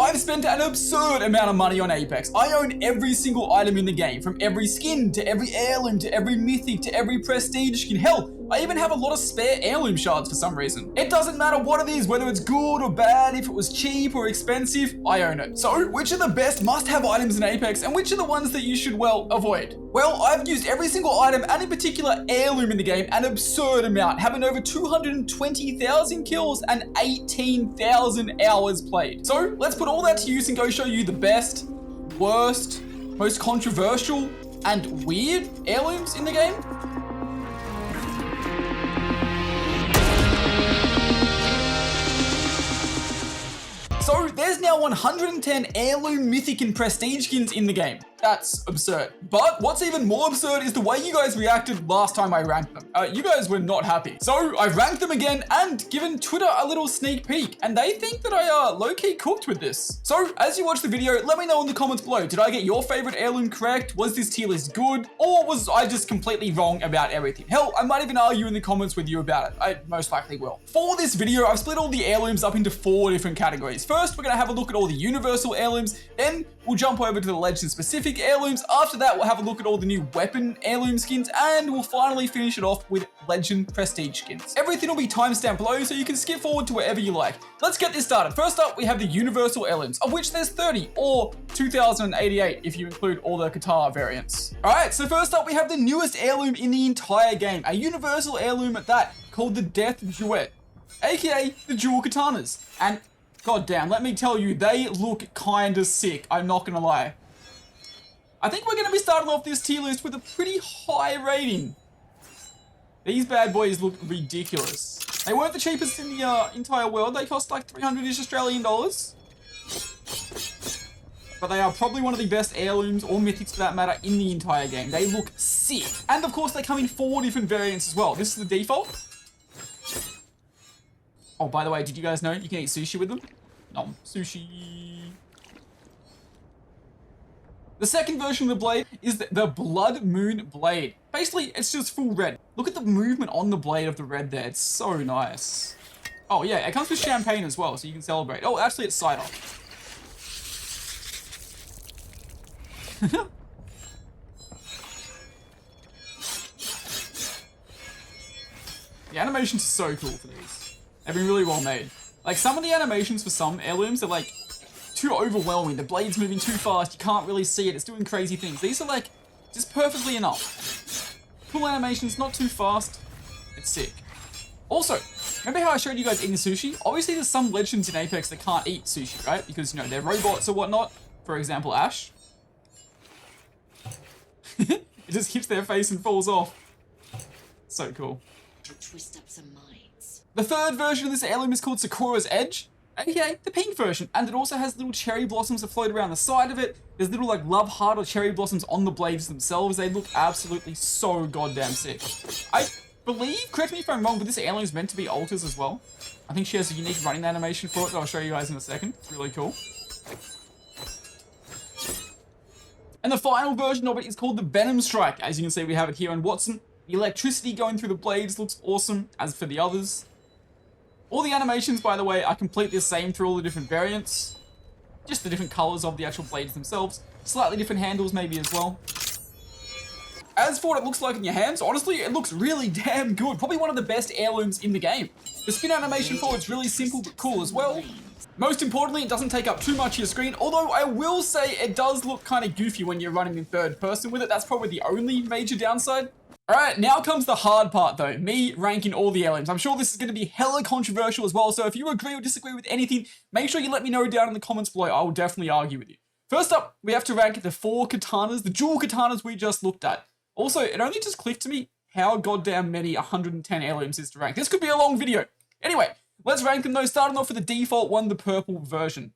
I've spent an absurd amount of money on Apex. I own every single item in the game, from every skin, to every heirloom, to every mythic, to every prestige skin. Hell, I even have a lot of spare heirloom shards for some reason. It doesn't matter what it is, whether it's good or bad, if it was cheap or expensive, I own it. So, which are the best must-have items in Apex, and which are the ones that you should, well, avoid? Well, I've used every single item, and in particular heirloom in the game, an absurd amount, having over 220,000 kills and 18,000 hours played. So, let's put all that to use and go show you the best, worst, most controversial, and weird heirlooms in the game. So there's now 110 heirloom, mythic, and prestige skins in the game. That's absurd. But what's even more absurd is the way you guys reacted last time I ranked them. You guys were not happy. So I've ranked them again and given Twitter a little sneak peek, and they think that I low-key cooked with this. So as you watch the video, let me know in the comments below, did I get your favorite heirloom correct? Was this tier list good? Or was I just completely wrong about everything? Hell, I might even argue in the comments with you about it. I most likely will. For this video, I've split all the heirlooms up into 4 different categories. First, we're gonna have a look at all the universal heirlooms, then we'll jump over to the legend specific heirlooms. After that, we'll have a look at all the new weapon heirloom skins, and we'll finally finish it off with legend prestige skins. Everything will be timestamped below, so you can skip forward to wherever you like. Let's get this started. First up, we have the universal heirlooms, of which there's 30, or 2,088 if you include all the Katar variants. Alright, so first up, we have the newest heirloom in the entire game, a universal heirloom at that, called the Death Duet, aka the dual katanas. And goddamn, let me tell you, they look kinda sick, I'm not gonna lie. I think we're gonna be starting off this tier list with a pretty high rating. These bad boys look ridiculous. They weren't the cheapest in the entire world, they cost like 300-ish Australian dollars. But they are probably one of the best heirlooms, or mythics for that matter, in the entire game. They look sick. And of course, they come in 4 different variants as well. This is the default. Oh, by the way, did you guys know you can eat sushi with them? Nom. Sushi. The second version of the blade is the Blood Moon Blade. Basically, it's just full red. Look at the movement on the blade of the red there. It's so nice. Oh, yeah, it comes with champagne as well, so you can celebrate. Oh, actually, it's cider. The animations are so cool for these. They've been really well made. Like, some of the animations for some heirlooms are like too overwhelming. The blade's moving too fast, you can't really see it, it's doing crazy things. These are like just perfectly enough. Cool animations, not too fast. It's sick. Also, remember how I showed you guys eating sushi? Obviously there's some legends in Apex that can't eat sushi, right? Because, you know, they're robots or whatnot. For example, Ash. It just hits their face and falls off. So cool. To twist up some minds. The third version of this heirloom is called Sakura's Edge, aka the pink version, and it also has little cherry blossoms that float around the side of it. There's little like love heart or cherry blossoms on the blades themselves. They look absolutely so goddamn sick. I believe, correct me if I'm wrong, but this heirloom is meant to be alters as well. I think she has a unique running animation for it that I'll show you guys in a second. It's really cool. And the final version of it is called the Venom Strike. As you can see, we have it here on Watson. The electricity going through the blades looks awesome, as for the others. All the animations, by the way, are completely the same through all the different variants. Just the different colors of the actual blades themselves. Slightly different handles maybe as well. As for what it looks like in your hands, honestly, it looks really damn good. Probably one of the best heirlooms in the game. The spin animation for it's really simple but cool as well. Most importantly, it doesn't take up too much of your screen, although I will say it does look kind of goofy when you're running in third person with it. That's probably the only major downside. Alright, now comes the hard part though, me ranking all the heirlooms. I'm sure this is going to be hella controversial as well, so if you agree or disagree with anything, make sure you let me know down in the comments below. I will definitely argue with you. First up, we have to rank the 4 katanas, the dual katanas we just looked at. Also, it only just clicked to me how goddamn many 110 heirlooms is to rank. This could be a long video. Anyway, let's rank them though, starting off with the default one, the purple version.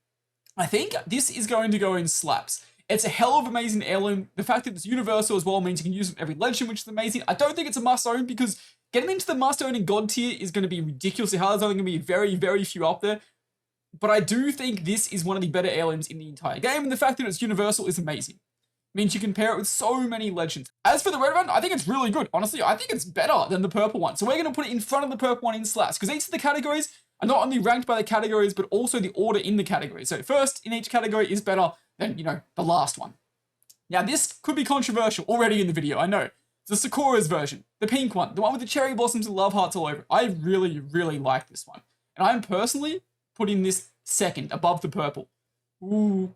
I think this is going to go in slaps. It's a hell of amazing heirloom. The fact that it's universal as well means you can use it with every legend, which is amazing. I don't think it's a must own because getting into the must own in God tier is going to be ridiculously hard. There's only going to be very, very few up there. But I do think this is one of the better heirlooms in the entire game, and the fact that it's universal is amazing. Means you can pair it with so many legends. As for the red one, I think it's really good. Honestly, I think it's better than the purple one. So we're going to put it in front of the purple one in slaps, because each of the categories, are not only ranked by the categories, but also the order in the category. So first in each category is better than, you know, the last one. Now this could be controversial already in the video, I know. The Sakura's version, the pink one, the one with the cherry blossoms and love hearts all over it. I really, really like this one. And I'm personally putting this second above the purple. Ooh.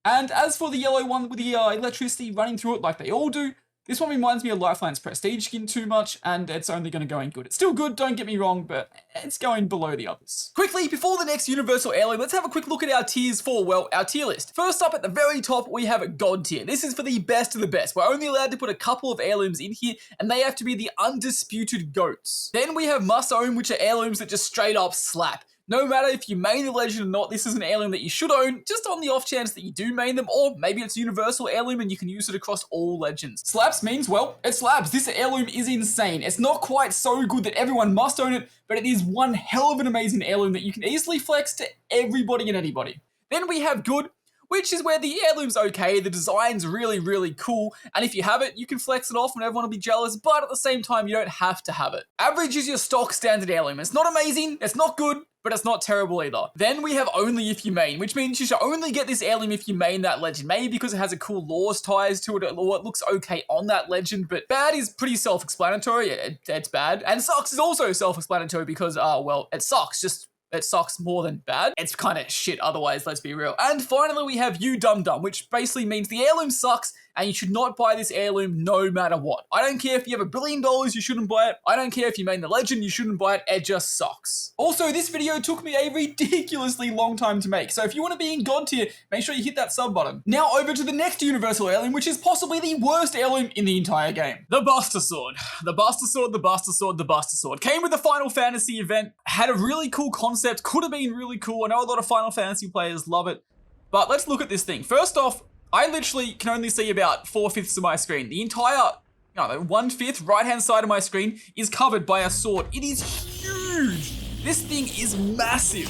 And as for the yellow one with the electricity running through it like they all do, this one reminds me of Lifeline's Prestige skin too much, and it's only going to go in good. It's still good, don't get me wrong, but it's going below the others. Quickly, before the next Universal Heirloom, let's have a quick look at our tiers for, well, our tier list. First up at the very top, we have a God tier. This is for the best of the best. We're only allowed to put a couple of heirlooms in here, and they have to be the undisputed GOATs. Then we have must own, which are heirlooms that just straight up slap. No matter if you main the legend or not, this is an heirloom that you should own, just on the off chance that you do main them, or maybe it's a universal heirloom and you can use it across all legends. Slaps means, well, it slaps. This heirloom is insane. It's not quite so good that everyone must own it, but it is one hell of an amazing heirloom that you can easily flex to everybody and anybody. Then we have good, which is where the heirloom's okay, the design's really, really cool, and if you have it, you can flex it off and everyone will be jealous, but at the same time, you don't have to have it. Average is your stock standard heirloom. It's not amazing, it's not good, but it's not terrible either. Then we have only if you main, which means you should only get this heirloom if you main that legend. Maybe because it has a cool lore ties to it, or it looks okay on that legend, but bad is pretty self-explanatory. It's bad. And sucks is also self-explanatory because, well, it sucks. Just it sucks more than bad. It's kind of shit otherwise, let's be real. And finally, we have You Dum Dum, which basically means the heirloom sucks and you should not buy this heirloom no matter what. I don't care if you have $1 billion, you shouldn't buy it. I don't care if you main the legend, you shouldn't buy it. It just sucks. Also, this video took me a ridiculously long time to make, so if you want to be in God tier, make sure you hit that sub button. Now over to the next universal heirloom, which is possibly the worst heirloom in the entire game. The Buster Sword. The Buster Sword, the Buster Sword, the Buster Sword. Came with the Final Fantasy event, had a really cool concept, could have been really cool. I know a lot of Final Fantasy players love it, but let's look at this thing. First off, I literally can only see about 4/5 of my screen. The entire, 1/5 right-hand side of my screen is covered by a sword. It is huge. This thing is massive.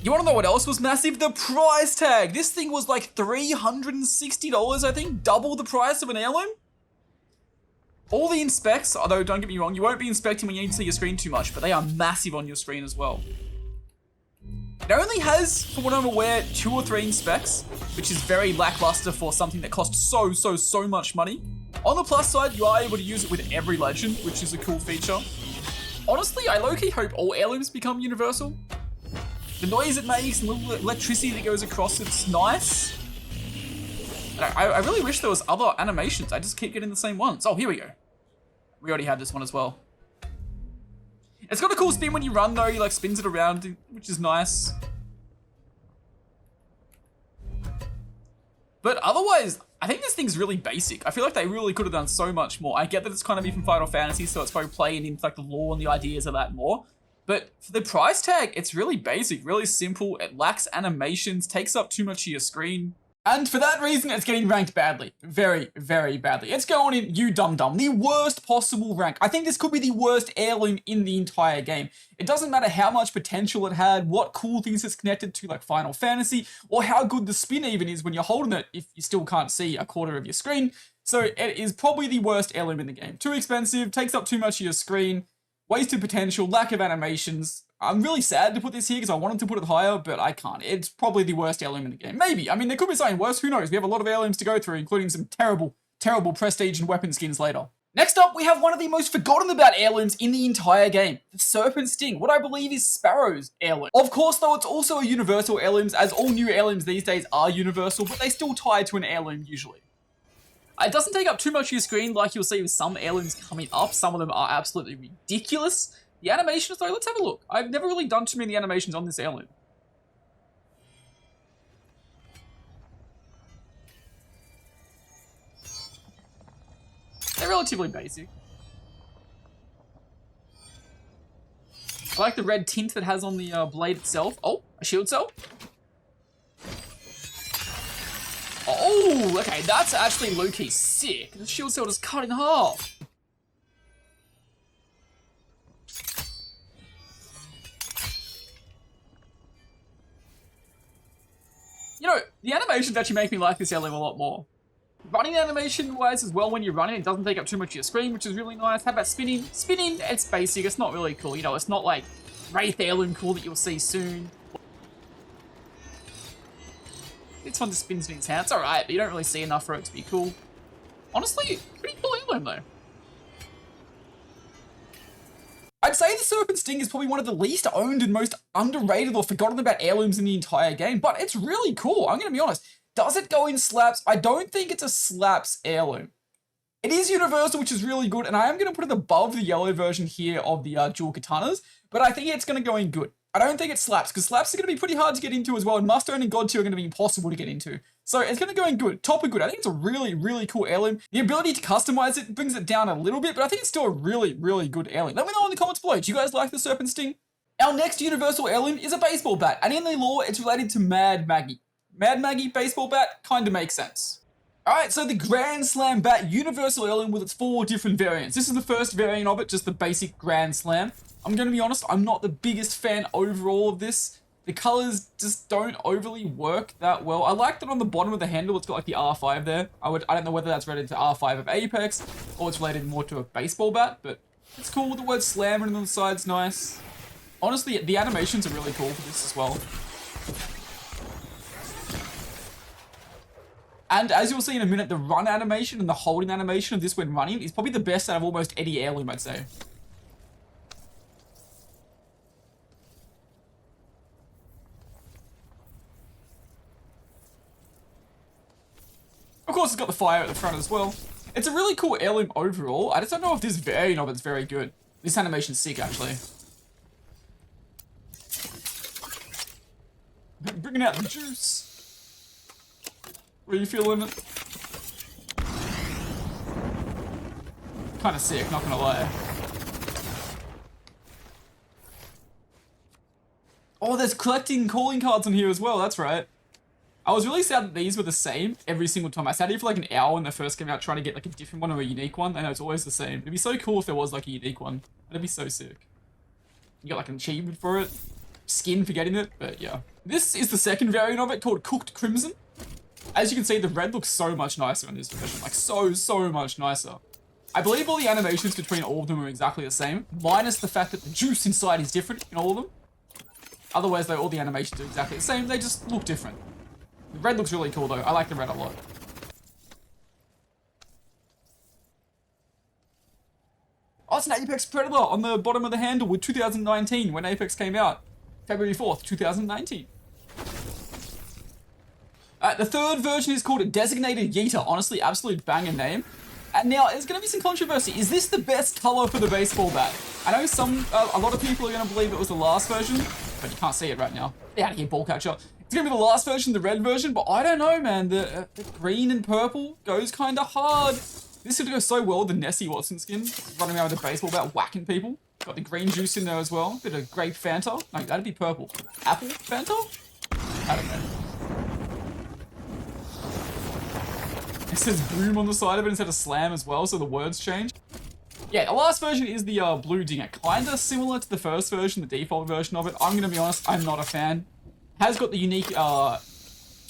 You want to know what else was massive? The price tag. This thing was like $360, I think, double the price of an heirloom. All the inspects, although don't get me wrong, you won't be inspecting when you need to see your screen too much, but they are massive on your screen as well. It only has, from what I'm aware, 2 or 3 inspects, which is very lackluster for something that costs so much money. On the plus side, you are able to use it with every legend, which is a cool feature. Honestly, I low-key hope all heirlooms become universal. The noise it makes and the little electricity that goes across it's nice. I really wish there was other animations. I just keep getting the same ones. Oh, here we go. We already had this one as well. It's got a cool spin when you run though, you like spins it around, which is nice. But otherwise, I think this thing's really basic. I feel like they really could have done so much more. I get that it's kind of from Final Fantasy, so it's probably playing into like the lore and the ideas of that more. But for the price tag, it's really basic, really simple. It lacks animations, takes up too much of your screen. And for that reason, it's getting ranked badly. Very, very badly. It's going in You Dum Dum, the worst possible rank. I think this could be the worst heirloom in the entire game. It doesn't matter how much potential it had, what cool things it's connected to like Final Fantasy, or how good the spin even is when you're holding it if you still can't see a quarter of your screen. So it is probably the worst heirloom in the game. Too expensive, takes up too much of your screen, wasted potential, lack of animations. I'm really sad to put this here because I wanted to put it higher, but I can't. It's probably the worst heirloom in the game. Maybe. I mean, there could be something worse. Who knows? We have a lot of heirlooms to go through, including some terrible, terrible prestige and weapon skins later. Next up, we have one of the most forgotten about heirlooms in the entire game. The Serpent Sting, what I believe is Sparrow's heirloom. Of course, though, it's also a universal heirloom, as all new heirlooms these days are universal, but they still tie to an heirloom usually. It doesn't take up too much of your screen like you'll see with some heirlooms coming up. Some of them are absolutely ridiculous. The animations though, let's have a look. I've never really done too many animations on this heirloom. They're relatively basic. I like the red tint that has on the blade itself. Oh, a shield cell. Oh, okay, that's actually low-key sick. The shield cell just cut in half. You know, the animations actually make me like this heirloom a lot more. Running animation-wise as well, when you're running, it doesn't take up too much of your screen, which is really nice. How about spinning? Spinning, it's basic, it's not really cool. You know, it's not like Wraith Heirloom, cool, that you'll see soon. It's fun to spin in his hand. It's alright, but you don't really see enough for it to be cool. Honestly, pretty cool Heirloom though. I'd say the Serpent Sting is probably one of the least owned and most underrated or forgotten about heirlooms in the entire game, but it's really cool. I'm going to be honest. Does it go in slaps? I don't think it's a slaps heirloom. It is universal, which is really good, and I am going to put it above the yellow version here of the dual katanas, but I think it's going to go in good. I don't think it slaps, because slaps are going to be pretty hard to get into as well, and must own and god tier are going to be impossible to get into. So it's going to go in good, top of good. I think it's a really, really cool heirloom. The ability to customize it brings it down a little bit, but I think it's still a really, really good heirloom. Let me know in the comments below. Do you guys like the Serpent Sting? Our next universal heirloom is a baseball bat, and in the lore, it's related to Mad Maggie. Mad Maggie baseball bat kind of makes sense. Alright, so the Grand Slam bat universal heirloom with its 4 different variants. This is the first variant of it, just the basic Grand Slam. I'm going to be honest, I'm not the biggest fan overall of this. The colors just don't overly work that well. I like that on the bottom of the handle, it's got like the R5 there. I don't know whether that's related to R5 of Apex, or it's related more to a baseball bat, but it's cool. The word slam written on the side's nice. Honestly, the animations are really cool for this as well. And as you'll see in a minute, the run animation and the holding animation of this when running is probably the best out of almost any heirloom, I'd say. Of course, it's got the fire at the front as well. It's a really cool heirloom overall. I just don't know if this variant of it's very good. This animation's sick, actually. Bringing out the juice. Refilling it. Kind of sick, not gonna lie. Oh, there's collecting calling cards on here as well, that's right. I was really sad that these were the same every single time. I sat here for like an hour when they first came out trying to get like a different one or a unique one. I know it's always the same. It'd be so cool if there was like a unique one. That'd be so sick. You got like an achievement for it. Skin for getting it, but yeah. This is the second variant of it called Cooked Crimson. As you can see, the red looks so much nicer in this version. Like so much nicer. I believe all the animations between all of them are exactly the same, minus the fact that the juice inside is different in all of them. Otherwise, though, all the animations are exactly the same. They just look different. The red looks really cool, though. I like the red a lot. Oh, it's an Apex Predator on the bottom of the handle with 2019 when Apex came out. February 4th, 2019. The third version is called Designated Yeeter. Honestly, absolute banger name. And now, there's going to be some controversy. Is this the best color for the baseball bat? I know a lot of people are going to believe it was the last version, but you can't see it right now. Get out of here, ball catcher. It's going to be the last version, the red version, but I don't know, man. The green and purple goes kind of hard. This is going to go so well with the Nessie Watson skin. Running around with a baseball bat, whacking people. Got the green juice in there as well. Bit of grape Fanta. No, that'd be purple. Apple Fanta? I don't know. It says boom on the side of it instead of slam as well, so the words change. Yeah, the last version is the blue dinger. Kinda similar to the first version, the default version of it. I'm gonna be honest, I'm not a fan. Has got the unique, I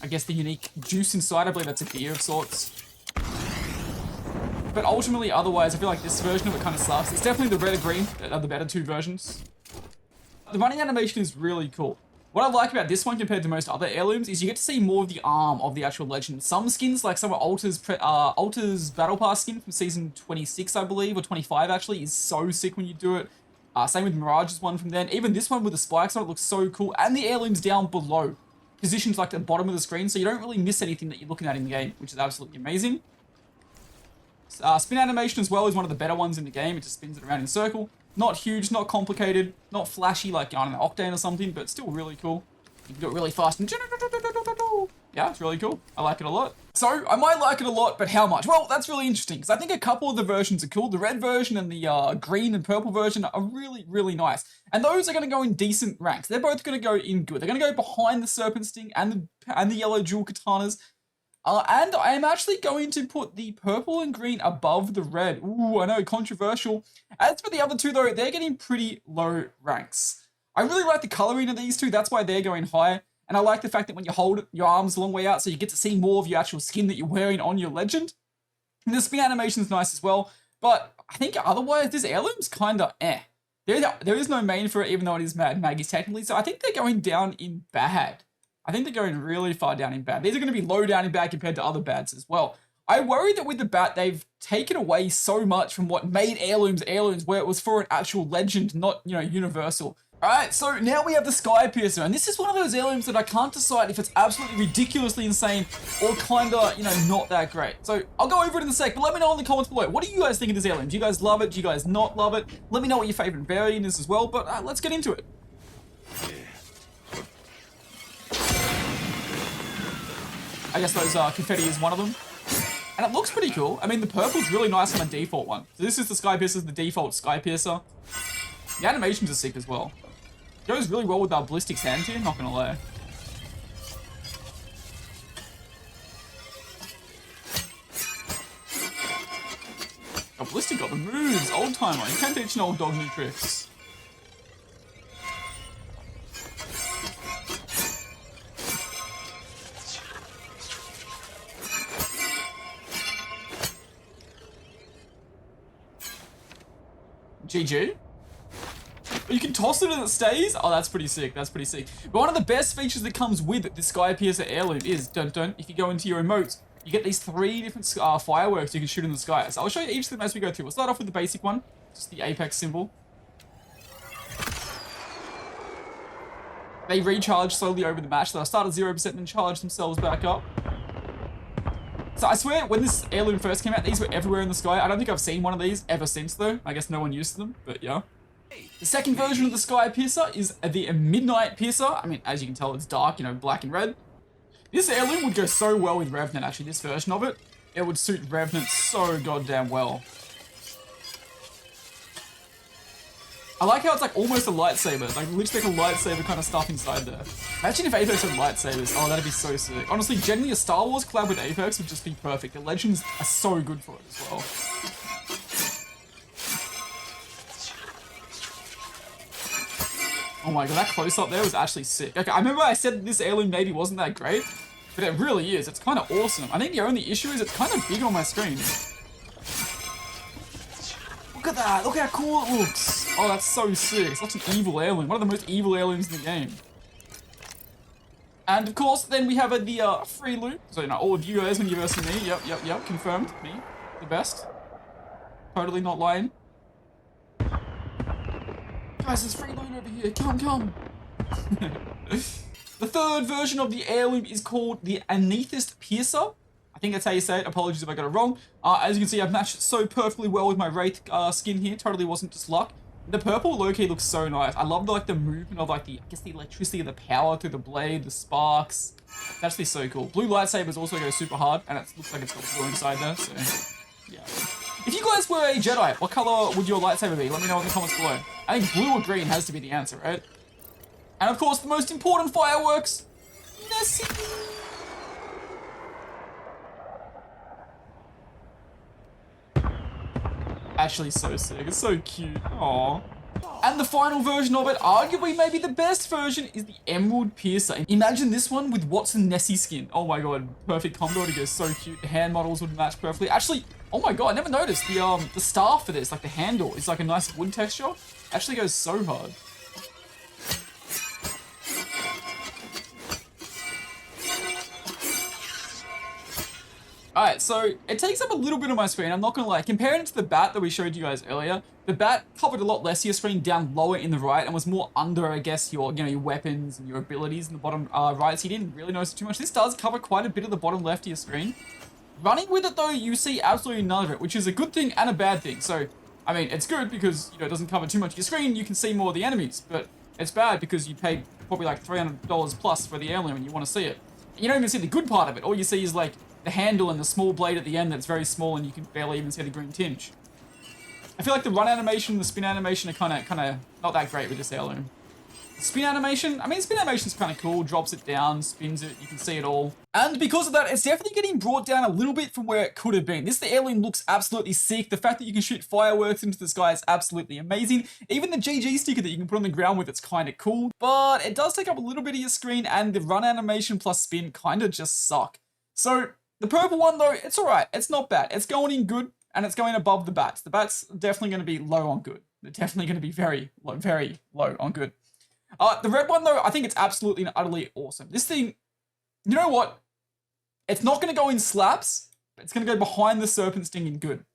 guess the unique juice inside. I believe that's a beer of sorts. But ultimately, otherwise, I feel like this version of it kind of sucks. It's definitely the red or green that are the better two versions. The running animation is really cool. What I like about this one compared to most other heirlooms is you get to see more of the arm of the actual legend. Some skins, like some of Alta's Battle Pass skin from season 26, I believe, or 25 actually, is so sick when you do it. Same with Mirage's one from then. Even this one with the spikes on it looks so cool. And the heirloom's down below. Positions like at the bottom of the screen, so you don't really miss anything that you're looking at in the game, which is absolutely amazing. Spin animation as well is one of the better ones in the game. It just spins it around in a circle. Not huge, not complicated, not flashy like, I don't know, Octane or something, but still really cool. You can do it really fast and... Yeah, it's really cool. I like it a lot. So, I might like it a lot, but how much? Well, that's really interesting, because I think a couple of the versions are cool. The red version and the green and purple version are really nice. And those are going to go in decent ranks. They're both going to go in good. They're going to go behind the Serpent Sting and the yellow dual katanas. And I am actually going to put the purple and green above the red. Ooh, I know, controversial. As for the other two, though, they're getting pretty low ranks. I really like the coloring of these two. That's why they're going high. And I like the fact that when you hold it, your arm's a long way out, so you get to see more of your actual skin that you're wearing on your legend. And the spin animation is nice as well. But I think otherwise, this heirloom's kind of eh. There is no main for it, even though it is Mad Maggie's technically. So I think they're going down in bad. I think they're going really far down in bad. These are going to be low down in bad compared to other bads as well. I worry that with the bat, they've taken away so much from what made Heirlooms Heirlooms, where it was for an actual legend, not, universal. Alright, so now we have the Sky Piercer, and this is one of those heirlooms that I can't decide if it's absolutely ridiculously insane or kinda, not that great. So I'll go over it in a sec, but let me know in the comments below. What do you guys think of this heirloom? Do you guys love it? Do you guys not love it? Let me know what your favorite variant is as well, but let's get into it. I guess those confetti is one of them. And it looks pretty cool. I mean, the purple's really nice on the default one. So this is the Sky Piercer, the default Sky Piercer. The animations are sick as well. Goes really well with our Ballistic's hand here, not gonna lie. Oh, Ballistic got the moves, old timer. You can't teach an old dog new tricks. GG. You can toss it and it stays? Oh, that's pretty sick. That's pretty sick. But one of the best features that comes with the Sky Piercer heirloom is, if you go into your emotes, you get these 3 different fireworks you can shoot in the sky. So I'll show you each of them as we go through. We'll start off with the basic one, just the apex symbol. They recharge slowly over the match. They'll start at 0% and then charge themselves back up. So I swear, when this heirloom first came out, these were everywhere in the sky. I don't think I've seen one of these ever since, though. I guess no one used them, but yeah. The second version of the Sky Piercer is the Midnight Piercer. I mean, as you can tell, it's dark, black and red. This heirloom would go so well with Revenant, actually, this version of it. It would suit Revenant so goddamn well. I like how it's like almost a lightsaber. Like literally like a lightsaber kind of stuff inside there. Imagine if Apex had lightsabers. Oh, that'd be so sick. Honestly, generally a Star Wars collab with Apex would just be perfect. The Legends are so good for it as well. Oh my god, that close-up there was actually sick. Okay, I remember I said this heirloom maybe wasn't that great, but it really is. It's kind of awesome. I think the only issue is it's kind of big on my screen. Look at that. Look how cool it looks. Oh, that's so sick. It's such an evil heirloom. One of the most evil heirlooms in the game. And of course, then we have the free loot. So, all of you guys when you're versing me. Yep. Confirmed. Me. The best. Totally not lying. Guys, there's free loot over here. Come. The third version of the heirloom is called the Amethyst Piercer. I think that's how you say it. Apologies if I got it wrong. As you can see, I've matched it so perfectly well with my Wraith skin here. Totally wasn't just luck. The purple low-key looks so nice. I love the movement of the electricity of the power through the blade, the sparks. It's actually so cool. Blue lightsabers also go super hard, and it looks like it's got blue inside there, so yeah. If you guys were a Jedi, what color would your lightsaber be? Let me know in the comments below. I think blue or green has to be the answer, right? And of course, the most important fireworks, Nessie. Actually so sick. It's so cute. Aww. And the final version of it, arguably maybe the best version, is the Emerald Piercer. Imagine this one with Watson Nessie skin. Oh my god, perfect combo. It goes so cute. The hand models would match perfectly. Actually, oh my god, I never noticed the staff for this, like the handle, is like a nice wood texture. Actually goes so hard. Alright, so it takes up a little bit of my screen, I'm not gonna lie. Comparing it to the bat that we showed you guys earlier, the bat covered a lot less of your screen down lower in the right and was more under, I guess, your weapons and your abilities in the bottom right, so you didn't really notice too much. This does cover quite a bit of the bottom left of your screen. Running with it though, you see absolutely none of it, which is a good thing and a bad thing. So, I mean, it's good because, it doesn't cover too much of your screen, you can see more of the enemies, but it's bad because you paid probably like $300 plus for the heirloom and you want to see it. You don't even see the good part of it, all you see is like the handle and the small blade at the end that's very small and you can barely even see the green tinge. I feel like the run animation and the spin animation are kind of not that great with this heirloom. Spin animation, spin animation's kind of cool, drops it down, spins it, you can see it all. And because of that, it's definitely getting brought down a little bit from where it could have been. The heirloom looks absolutely sick. The fact that you can shoot fireworks into the sky is absolutely amazing. Even the GG sticker that you can put on the ground with it's kind of cool. But it does take up a little bit of your screen and the run animation plus spin kind of just suck. So, the purple one though, it's alright. It's not bad. It's going in good and it's going above the bats. The bats are definitely going to be low on good. They're definitely going to be very low on good. The red one, though, I think it's absolutely and utterly awesome. This thing, you know what? It's not going to go in slaps, but it's going to go behind the serpent sting in good.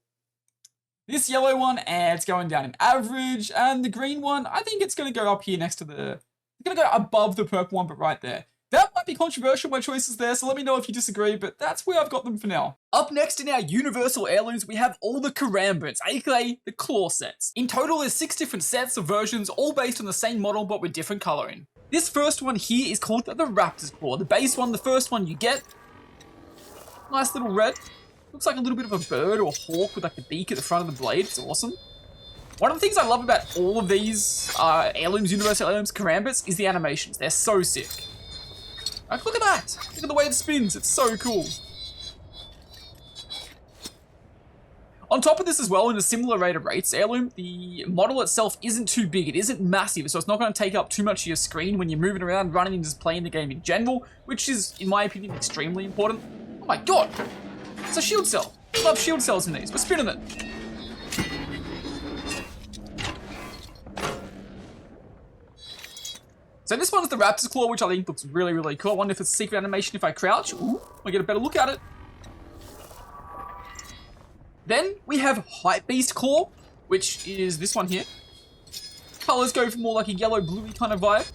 This yellow one, it's going down in average, and the green one, I think it's going to go up here next to the... It's going to go above the purple one, but right there. That might be controversial, my choices there, so let me know if you disagree, but that's where I've got them for now. Up next in our Universal Heirlooms, we have all the Karambits, aka the claw sets. In total, there's 6 different sets of versions, all based on the same model, but with different colouring. This first one here is called the Raptor's Claw. The base one, the first one you get. Nice little red. Looks like a little bit of a bird or a hawk with like the beak at the front of the blade. It's awesome. One of the things I love about all of these Heirlooms, Universal Heirlooms, Karambits, is the animations. They're so sick. Like, look at that! Look at the way it spins, it's so cool. On top of this as well, in a similar rate of rates, Heirloom, the model itself isn't too big, it isn't massive, so it's not going to take up too much of your screen when you're moving around, running and just playing the game in general, which is, in my opinion, extremely important. Oh my god! It's a shield cell! I love shield cells in these, we're spinning it! So this one's the Raptor's Claw, which I think looks really cool. I wonder if it's a secret animation if I crouch. Ooh, I get a better look at it. Then we have Hype Beast Claw, which is this one here. Colors go for more like a yellow bluey kind of vibe.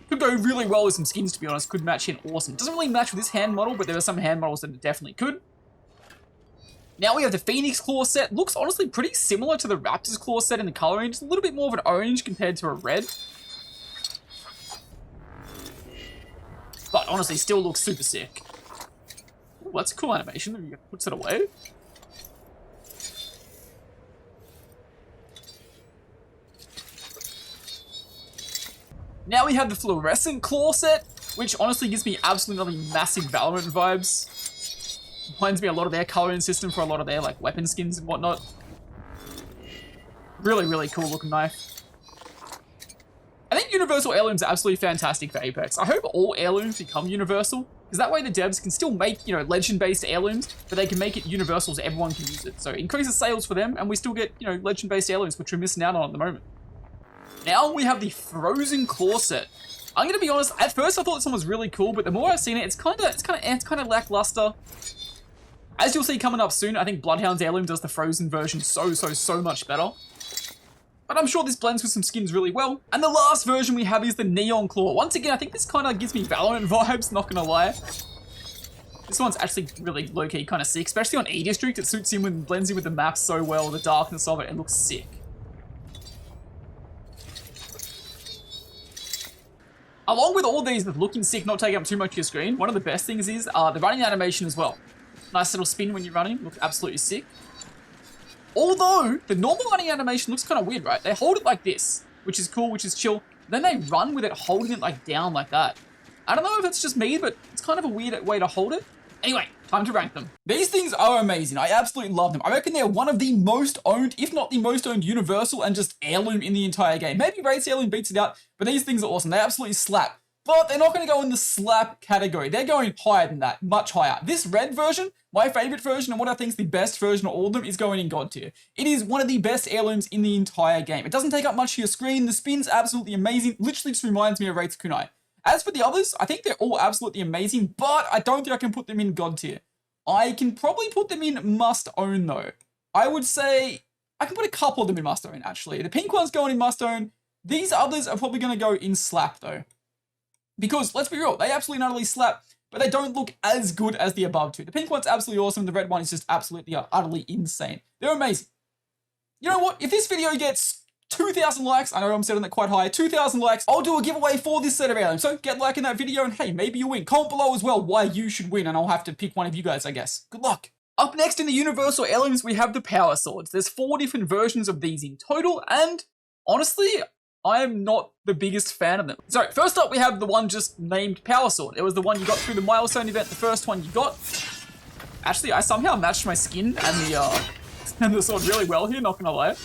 Could go really well with some skins, to be honest. Could match in awesome. Doesn't really match with this hand model, but there are some hand models that it definitely could. Now we have the Phoenix Claw set. Looks honestly pretty similar to the Raptor's Claw set in the coloring. Just a little bit more of an orange compared to a red. But honestly, still looks super sick. Ooh, that's a cool animation. He puts it away. Now we have the Fluorescent Claw set, which honestly gives me absolutely massive Valorant vibes. Reminds me a lot of their coloring system for a lot of their like weapon skins and whatnot. Really cool looking knife. I think Universal Heirlooms are absolutely fantastic for Apex. I hope all heirlooms become universal, because that way the devs can still make, you know, legend-based heirlooms, but they can make it universal so everyone can use it. So it increases sales for them, and we still get, you know, legend-based heirlooms, which we're missing out on at the moment. Now we have the Frozen Claw set. I'm gonna be honest, at first I thought this one was really cool, but the more I've seen it, it's kind of lackluster. As you'll see coming up soon, I think Bloodhound's Heirloom does the Frozen version so much better. But I'm sure this blends with some skins really well. And the last version we have is the Neon Claw. Once again, I think this kind of gives me Valorant vibes, not gonna lie. This one's actually really low-key kind of sick, especially on E-District. It suits in with, blends in with the map so well, the darkness of it, and looks sick. Along with all these with looking sick, not taking up too much of your screen, one of the best things is the running animation as well. Nice little spin when you're running, looks absolutely sick. Although, the normal running animation looks kind of weird, right? They hold it like this, which is cool, which is chill. Then they run with it holding it like down like that. I don't know if it's just me, but it's kind of a weird way to hold it. Anyway, time to rank them. These things are amazing. I absolutely love them. I reckon they're one of the most owned, if not the most owned Universal and just Heirloom in the entire game. Maybe Raid's Heirloom beats it out, but these things are awesome. They absolutely slap. But they're not going to go in the slap category. They're going higher than that, much higher. This red version, my favorite version, and what I think is the best version of all of them, is going in God tier. It is one of the best heirlooms in the entire game. It doesn't take up much of your screen. The spin's absolutely amazing. Literally just reminds me of Raid's Kunai. As for the others, I think they're all absolutely amazing, but I don't think I can put them in God tier. I can probably put them in must own though. I would say I can put a couple of them in must own actually. The pink one's going in must own. These others are probably going to go in slap though. Because, let's be real, they absolutely not only slap, but they don't look as good as the above two. The pink one's absolutely awesome, the red one is just absolutely, utterly insane. They're amazing. You know what? If this video gets 2,000 likes, I know I'm setting that quite high, 2,000 likes, I'll do a giveaway for this set of heirlooms. So get liking that video and hey, maybe you win. Comment below as well why you should win and I'll have to pick one of you guys, I guess. Good luck. Up next in the Universal Heirlooms, we have the Power Swords. There's 4 different versions of these in total, and honestly, I am not the biggest fan of them. So, first up we have the one just named Power Sword. It was the one you got through the milestone event, the first one you got. Actually, I somehow matched my skin and the sword really well here, not gonna lie.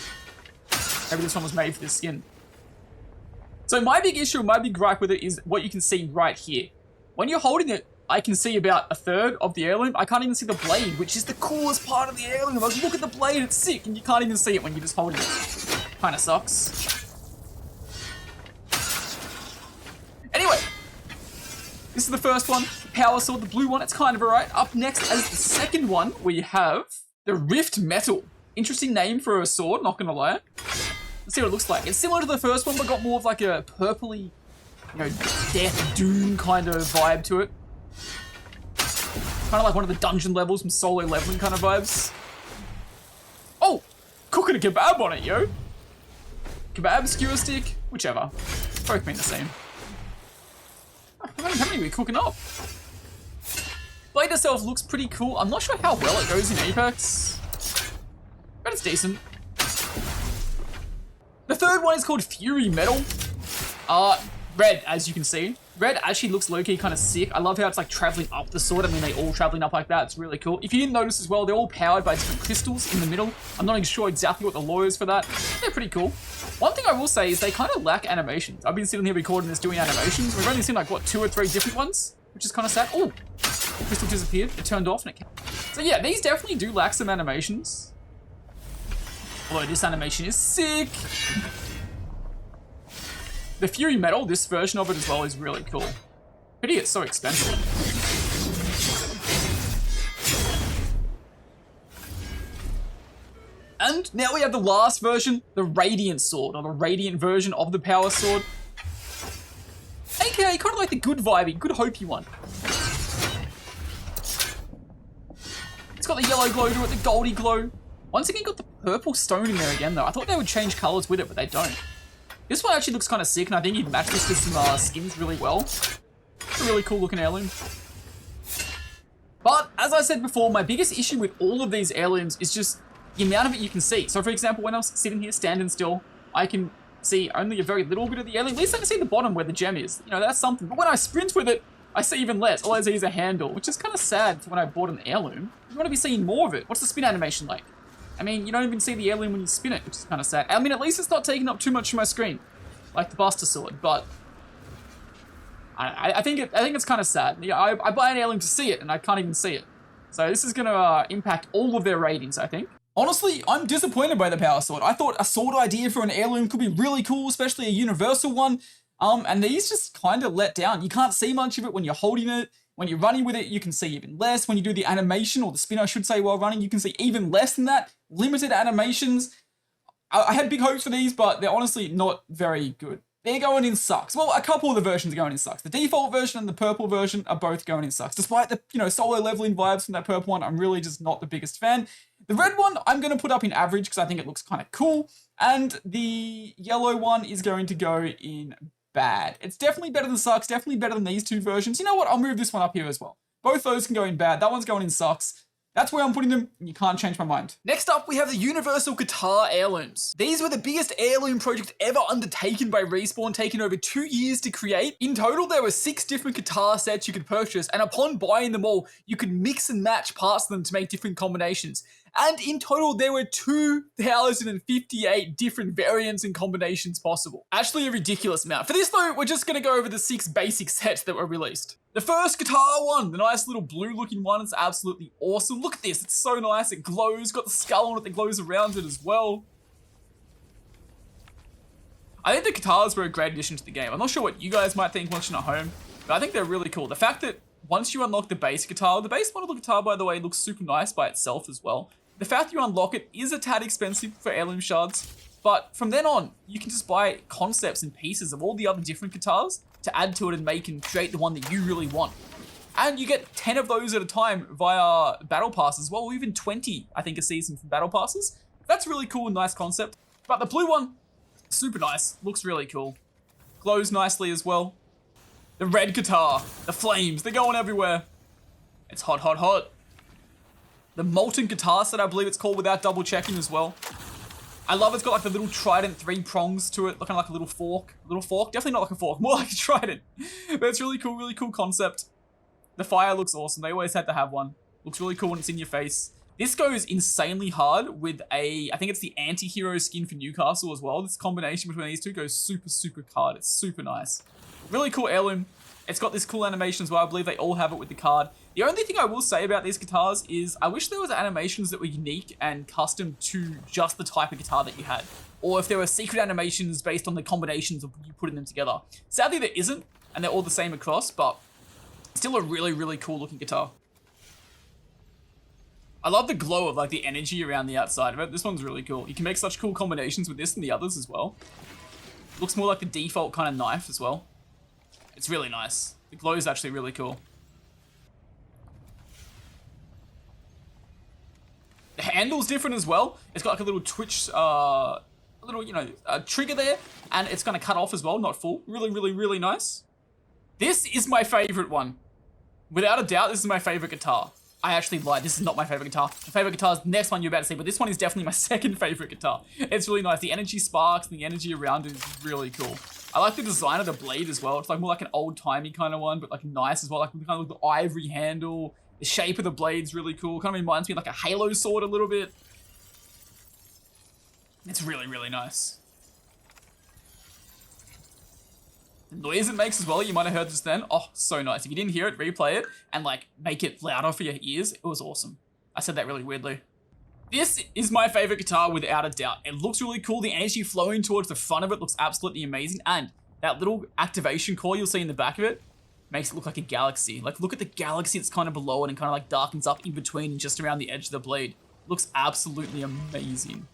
Maybe this one was made for this skin. So my big issue, my big gripe with it is what you can see right here. When you're holding it, I can see about a third of the heirloom. I can't even see the blade, which is the coolest part of the heirloom. Like, look at the blade, it's sick, and you can't even see it when you're just holding it. Kinda sucks. Anyway, this is the first one, the power sword, the blue one, it's kind of alright. Up next as the second one, we have the Rift Metal. Interesting name for a sword, not gonna lie. Let's see what it looks like. It's similar to the first one, but got more of like a purpley, you know, death, doom kind of vibe to it. Kind of like one of the dungeon levels from solo leveling kind of vibes. Oh, cooking a kebab on it, yo. Kebab, skewer stick, whichever. Both mean the same. How many are we cooking up? Blade itself looks pretty cool. I'm not sure how well it goes in Apex, but it's decent. The third one is called Fury Metal. Red, as you can see. Red actually looks low-key kind of sick. I love how it's like traveling up the sword. I mean, they all traveling up like that. It's really cool. If you didn't notice as well, they're all powered by different crystals in the middle. I'm not even sure exactly what the law is for that. They're pretty cool. One thing I will say is they kind of lack animations. I've been sitting here recording this doing animations. We've only seen like, what, 2 or 3 different ones, which is kind of sad. Oh, crystal disappeared. It turned off and it came. So yeah, these definitely do lack some animations. Although this animation is sick. The Fury Metal, this version of it as well, is really cool. Pity it's so expensive. And now we have the last version, the Radiant Sword, or the Radiant version of the Power Sword. AKA kind of like the good vibey, good hopey one. It's got the yellow glow to it, the goldy glow. Once again, got the purple stone in there again though. I thought they would change colors with it, but they don't. This one actually looks kind of sick, and I think you'd match this with some skins really well. It's a really cool looking heirloom. But, as I said before, my biggest issue with all of these heirlooms is just the amount of it you can see. So for example, when I was sitting here standing still, I can see only a very little bit of the heirloom. At least I can see the bottom where the gem is. You know, that's something. But when I sprint with it, I see even less. All I see is a handle, which is kind of sad for when I bought an heirloom. You want to be seeing more of it. What's the spin animation like? I mean, you don't even see the heirloom when you spin it, which is kind of sad. I mean, at least it's not taking up too much of my screen, like the Buster Sword, but I think it's kind of sad. Yeah, I buy an heirloom to see it, and I can't even see it. So this is going to impact all of their ratings, I think. Honestly, I'm disappointed by the Power Sword. I thought a sword idea for an heirloom could be really cool, especially a universal one. And these just kind of let down. You can't see much of it when you're holding it. When you're running with it, you can see even less. When you do the animation, or the spin I should say, while running, you can see even less than that. Limited animations. I had big hopes for these, but they're honestly not very good. They're going in sucks. Well, a couple of the versions are going in sucks. The default version and the purple version are both going in sucks. Despite the, you know, solo leveling vibes from that purple one, I'm really just not the biggest fan. The red one, I'm going to put up in average because I think it looks kind of cool. And the yellow one is going to go in bad. It's definitely better than sucks, definitely better than these two versions. You know what? I'll move this one up here as well. Both those can go in bad. That one's going in sucks. That's where I'm putting them, and you can't change my mind. Next up, we have the Universal Katar Heirlooms. These were the biggest heirloom project ever undertaken by Respawn, taking over 2 years to create. In total, there were 6 different Katar sets you could purchase, and upon buying them all, you could mix and match parts of them to make different combinations. And in total, there were 2,058 different variants and combinations possible. Actually, a ridiculous amount. For this though, we're just gonna go over the 6 basic sets that were released. The first Katar one, the nice little blue looking one, it's absolutely awesome. Look at this, it's so nice, it glows, got the skull on it that glows around it as well. I think the Katars were a great addition to the game. I'm not sure what you guys might think watching at home, but I think they're really cool. The fact that once you unlock the base Katar, the base model of the Katar, by the way, looks super nice by itself as well. The fact you unlock it is a tad expensive for heirloom shards, but from then on, you can just buy concepts and pieces of all the other different Katars to add to it and make and create the one that you really want. And you get 10 of those at a time via battle passes as well, or even 20, I think, a season from battle passes. That's really cool and nice concept. But the blue one, super nice, looks really cool. Glows nicely as well. The red Katar, the flames, they're going everywhere. It's hot, hot, hot. The molten Katar set, I believe it's called, without double checking as well. I love it's got like the little trident 3 prongs to it, looking like a little fork. Definitely not like a fork, more like a trident. But it's really cool concept. The fire looks awesome, they always had to have one. Looks really cool when it's in your face. This goes insanely hard with I think it's the anti-hero skin for Newcastle as well. This combination between these two goes super, super hard. It's super nice. Really cool heirloom. It's got this cool animation as well. I believe they all have it with the card. The only thing I will say about these guitars is I wish there was animations that were unique and custom to just the type of guitar that you had. Or if there were secret animations based on the combinations of you putting them together. Sadly, there isn't, and they're all the same across, but still a really, really cool looking guitar. I love the glow of like the energy around the outside of it. This one's really cool. You can make such cool combinations with this and the others as well. Looks more like the default kind of knife as well. It's really nice. The glow is actually really cool. The handle's different as well. It's got like a little twitch, trigger there, and it's gonna cut off as well, not full. Really, really, really nice. This is my favorite one. Without a doubt, this is my favorite guitar. I actually lied, this is not my favorite guitar. My favorite guitar is the next one you're about to see, but this one is definitely my second favorite guitar. It's really nice. The energy sparks and the energy around it is really cool. I like the design of the blade as well. It's like more like an old-timey kind of one, but like nice as well. Like kind of the ivory handle. The shape of the blade's really cool. Kind of reminds me of like a Halo sword a little bit. It's really, really nice. The noise it makes as well, you might have heard just then. Oh, so nice. If you didn't hear it, replay it and like make it louder for your ears. It was awesome. I said that really weirdly. This is my favorite guitar without a doubt. It looks really cool. The energy flowing towards the front of it looks absolutely amazing. And that little activation core you'll see in the back of it makes it look like a galaxy. Like look at the galaxy that's kind of below it and kind of like darkens up in between and just around the edge of the blade. Looks absolutely amazing.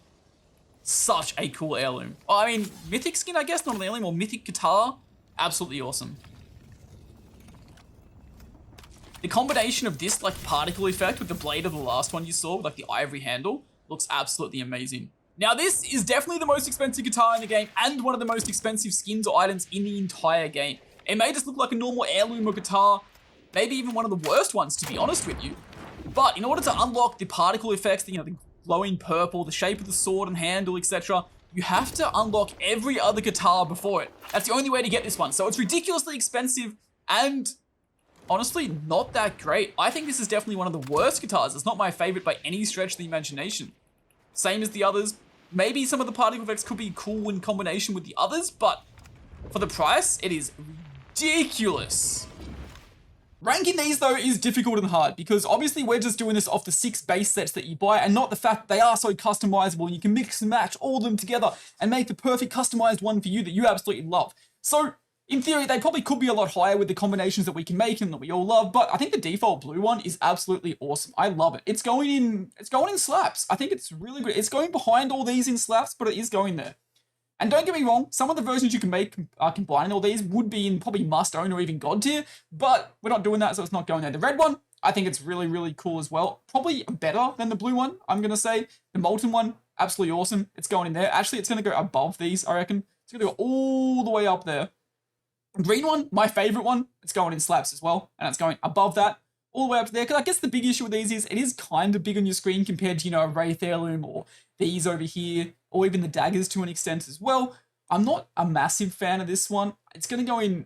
Such a cool heirloom. Oh, I mean, Mythic skin, I guess, not an heirloom, or Mythic guitar. Absolutely awesome. The combination of this like particle effect with the blade of the last one you saw with like the ivory handle looks absolutely amazing. Now this is definitely the most expensive guitar in the game and one of the most expensive skins or items in the entire game. It may just look like a normal heirloom or guitar, maybe even one of the worst ones to be honest with you. But in order to unlock the particle effects, the glowing purple, the shape of the sword and handle, etc., you have to unlock every other guitar before it. That's the only way to get this one. So it's ridiculously expensive and honestly not that great. I think this is definitely one of the worst guitars. It's not my favorite by any stretch of the imagination. Same as the others. Maybe some of the particle effects could be cool in combination with the others, but for the price, it is ridiculous. Ranking these though is difficult and hard because obviously we're just doing this off the 6 base sets that you buy and not the fact that they are so customizable and you can mix and match all of them together and make the perfect customized one for you that you absolutely love. So in theory, they probably could be a lot higher with the combinations that we can make and that we all love, but I think the default blue one is absolutely awesome. I love it. It's going in slaps. I think it's really good. It's going behind all these in slaps, but it is going there. And don't get me wrong, some of the versions you can make combining all these would be in probably must own or even god tier, but we're not doing that, so it's not going there. The red one, I think it's really, really cool as well. Probably better than the blue one, I'm going to say. The molten one, absolutely awesome. It's going in there. Actually, it's going to go above these, I reckon. It's going to go all the way up there. The green one, my favorite one, it's going in slaps as well, and it's going above that, all the way up to there, because I guess the big issue with these is it is kind of big on your screen compared to, a Wraith Heirloom or these over here, or even the daggers to an extent as well. I'm not a massive fan of this one. It's going to go in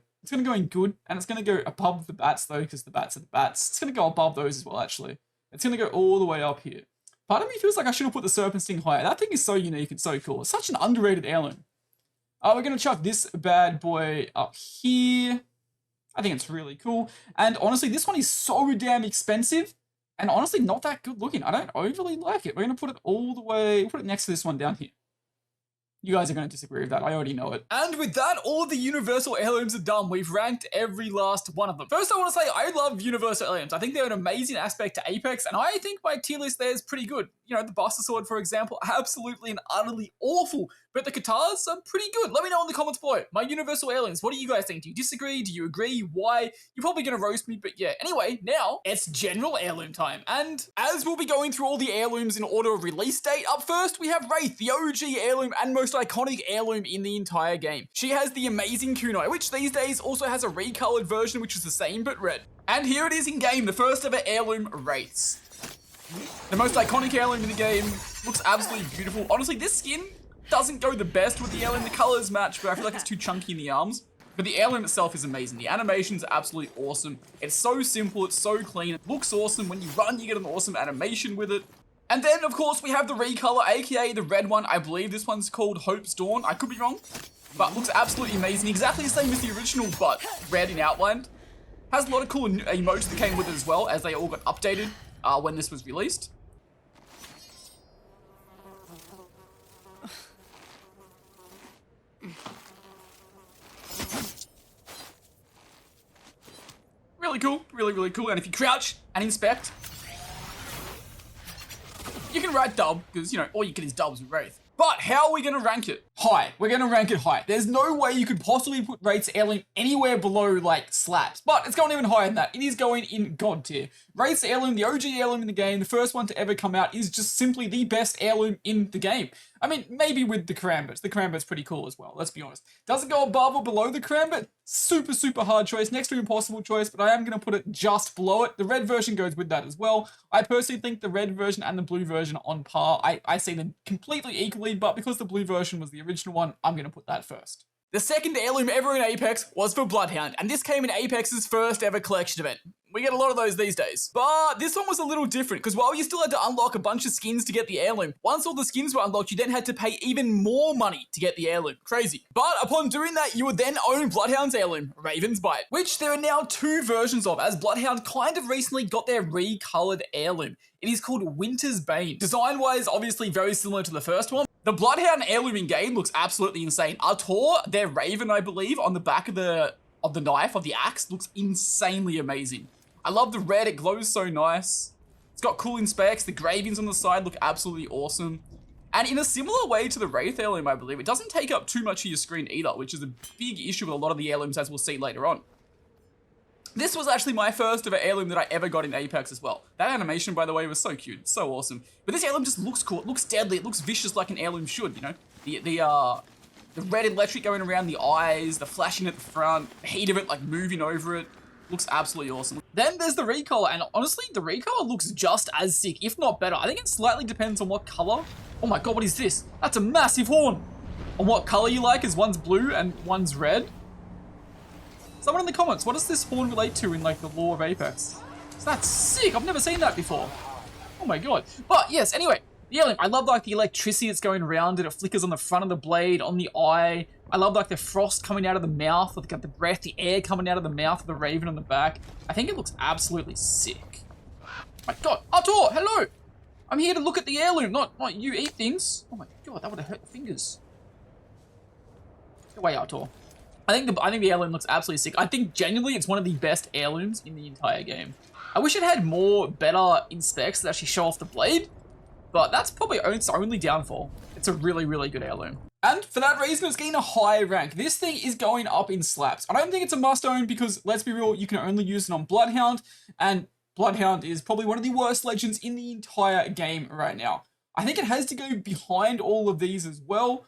good, and it's going to go above the bats though, because the bats are the bats. It's going to go above those as well, actually. It's going to go all the way up here. Part of me feels like I should have put the Serpent Sting higher. That thing is so unique and so cool. It's such an underrated heirloom. We're going to chuck this bad boy up here. I think it's really cool. And honestly, this one is so damn expensive and honestly not that good looking. I don't overly like it. We're going to put it all the way, put it next to this one down here. You guys are going to disagree with that. I already know it. And with that, all of the Universal Heirlooms are done. We've ranked every last one of them. First, I want to say I love Universal Heirlooms. I think they're an amazing aspect to Apex, and I think my tier list there is pretty good. The Buster Sword, for example, absolutely and utterly awful, but the guitars are pretty good. Let me know in the comments below. My Universal Heirlooms, what do you guys think? Do you disagree? Do you agree? Why? You're probably going to roast me, but yeah. Anyway, now it's general heirloom time. And as we'll be going through all the heirlooms in order of release date, up first we have Wraith, the OG heirloom and most iconic heirloom in the entire game. She has the amazing kunai, which these days also has a recolored version, which is the same but red. And here it is in game, the first ever heirloom Wraiths. The most iconic heirloom in the game, looks absolutely beautiful. Honestly, this skin doesn't go the best with the heirloom. The colors match, but I feel like it's too chunky in the arms. But the heirloom itself is amazing. The animation's absolutely awesome. It's so simple, it's so clean. It looks awesome. When you run, you get an awesome animation with it. And then, of course, we have the recolor, aka the red one. I believe this one's called Hope's Dawn. I could be wrong, but looks absolutely amazing. Exactly the same as the original, but red in outline. Has a lot of cool emotes that came with it as well, as they all got updated when this was released. Really cool, really cool. And if you crouch and inspect, you can write dub, because, you know, all you get is dubs with Wraith. But how are we going to rank it? High. We're going to rank it high. There's no way you could possibly put Wraith's Heirloom anywhere below, like, slaps. But it's going even higher than that. It is going in God tier. Wraith's Heirloom, the OG Heirloom in the game, the first one to ever come out, is just simply the best Heirloom in the game. I mean, maybe with the Karambits. The Karambit's pretty cool as well, let's be honest. Does it go above or below the Karambit? Super hard choice, next to impossible choice, but I am going to put it just below it. The red version goes with that as well. I personally think the red version and the blue version are on par. I see them completely equally, but because the blue version was the original one, I'm going to put that first. The second heirloom ever in Apex was for Bloodhound, and this came in Apex's first ever collection event. We get a lot of those these days. But this one was a little different, because while you still had to unlock a bunch of skins to get the heirloom, once all the skins were unlocked, you then had to pay even more money to get the heirloom. Crazy. But upon doing that, you would then own Bloodhound's heirloom, Raven's Bite, which there are now 2 versions of, as Bloodhound kind of recently got their recolored heirloom. It is called Winter's Bane. Design-wise, obviously very similar to the first one. The Bloodhound heirloom in game looks absolutely insane. Artor, their Raven, I believe, on the back of the knife, of the axe, looks insanely amazing. I love the red, it glows so nice. It's got cool specs, the gravings on the side look absolutely awesome. And in a similar way to the Wraith heirloom, I believe, it doesn't take up too much of your screen either, which is a big issue with a lot of the heirlooms, as we'll see later on. This was actually my first ever heirloom that I ever got in Apex as well. That animation, by the way, was so cute, so awesome. But this heirloom just looks cool, it looks deadly, it looks vicious like an heirloom should, you know? The red electric going around the eyes, the flashing at the front, the heat of it like moving over it. Looks absolutely awesome. Then there's the recolor, and honestly, the recolor looks just as sick, if not better. I think it slightly depends on what color. Oh my god, what is this? That's a massive horn! On what color you like, is one's blue and one's red. Someone in the comments, what does this horn relate to in like the lore of Apex? That's sick, I've never seen that before. Oh my god. But yes, anyway, yeah, I love like the electricity that's going around it. It flickers on the front of the blade, on the eye. I love like the frost coming out of the mouth, like the breath, the air coming out of the mouth of the Raven on the back. I think it looks absolutely sick. My god, Artor, hello! I'm here to look at the heirloom, not you eat things. Oh my god, that would have hurt the fingers. Get away, Artor. I think the heirloom looks absolutely sick. I think genuinely it's one of the best heirlooms in the entire game. I wish it had more better specs that actually show off the blade, but that's probably its only downfall. It's a really good heirloom. And for that reason, it's getting a high rank. This thing is going up in slaps. I don't think it's a must-own because, let's be real, you can only use it on Bloodhound, and Bloodhound is probably one of the worst legends in the entire game right now. I think it has to go behind all of these as well.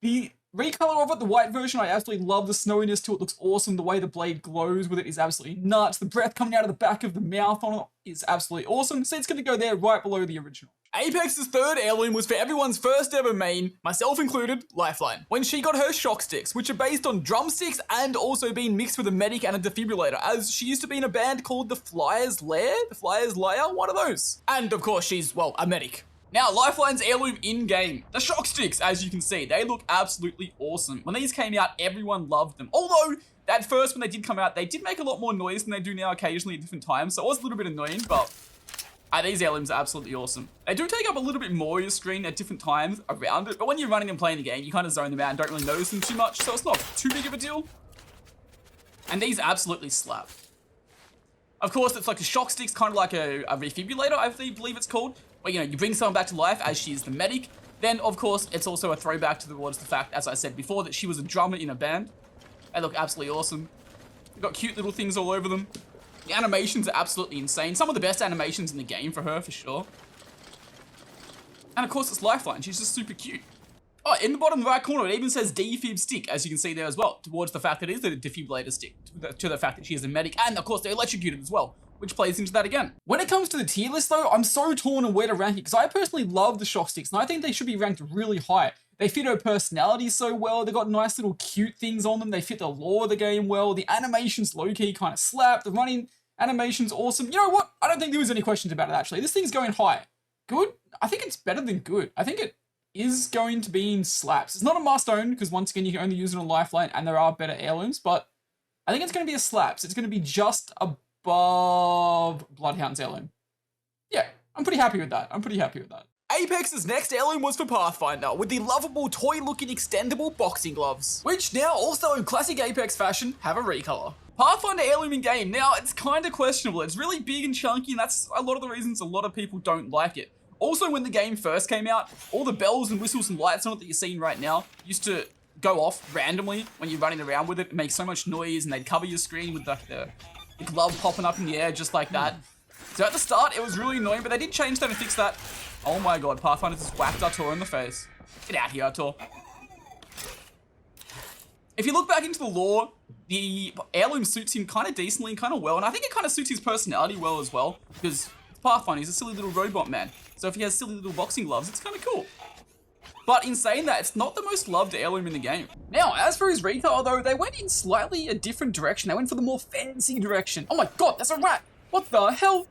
The recolor of it, the white version, I absolutely love the snowiness to it. Looks awesome. The way the blade glows with it is absolutely nuts. The breath coming out of the back of the mouth on it is absolutely awesome. So it's going to go there right below the original. Apex's third heirloom was for everyone's first ever main, myself included, Lifeline, when she got her shock sticks, which are based on drumsticks and also being mixed with a medic and a defibrillator, as she used to be in a band called the Flyers Lair, the Flyers Lair, one of those. And of course she's, well, a medic. Now, Lifeline's heirloom in-game. The shock sticks, as you can see, they look absolutely awesome. When these came out, everyone loved them. Although, at first when they did come out, they did make a lot more noise than they do now occasionally at different times, so it was a little bit annoying, but these heirlooms are absolutely awesome. They do take up a little bit more of your screen at different times around it, but when you're running and playing the game, you kind of zone them out and don't really notice them too much, so it's not too big of a deal. And these absolutely slap. Of course, it's like a shock stick's kind of like a refibrillator, I believe it's called, where, you know, you bring someone back to life as she's the medic. Then, of course, it's also a throwback towards the fact, as I said before, that she was a drummer in a band. They look absolutely awesome. They've got cute little things all over them. The animations are absolutely insane. Some of the best animations in the game for her, for sure. And of course, it's Lifeline. She's just super cute. Oh, in the bottom right corner, it even says defib stick, as you can see there as well, towards the fact that it is the defibrillator stick, to the fact that she is a medic, and of course, they're electrocuted as well, which plays into that again. When it comes to the tier list, though, I'm so torn on where to rank it, because I personally love the shock sticks, and I think they should be ranked really high. They fit her personality so well, they've got nice little cute things on them, they fit the lore of the game well, the animations low-key kind of slap, the running animation's awesome. You know what? I don't think there was any questions about it, actually. This thing's going high. Good? I think it's better than good. I think it is going to be in slaps. It's not a must-own, because once again, you can only use it on Lifeline, and there are better heirlooms, but I think it's going to be a slaps. It's going to be just above Bloodhound's heirloom. Yeah, I'm pretty happy with that. Apex's next heirloom was for Pathfinder, with the lovable toy-looking extendable boxing gloves, which now also in classic Apex fashion have a recolor. Pathfinder heirloom in game, now it's kind of questionable. It's really big and chunky, and that's a lot of the reasons a lot of people don't like it. Also, when the game first came out, all the bells and whistles and lights on it that you're seeing right now used to go off randomly when you're running around with it. It makes so much noise, and they'd cover your screen with the glove popping up in the air just like that. So at the start, it was really annoying, but they did change that and fix that. Oh my god, Pathfinder just whacked Artur in the face. Get out here, Artur. If you look back into the lore, the heirloom suits him kind of decently and kind of well, and I think it kind of suits his personality well as well, because Pathfinder, he's a silly little robot man. So if he has silly little boxing gloves, it's kind of cool. But in saying that, it's not the most loved heirloom in the game. Now, as for his recolor though, they went in slightly a different direction. They went for the more fancy direction. Oh my god, that's a rat! What the hell?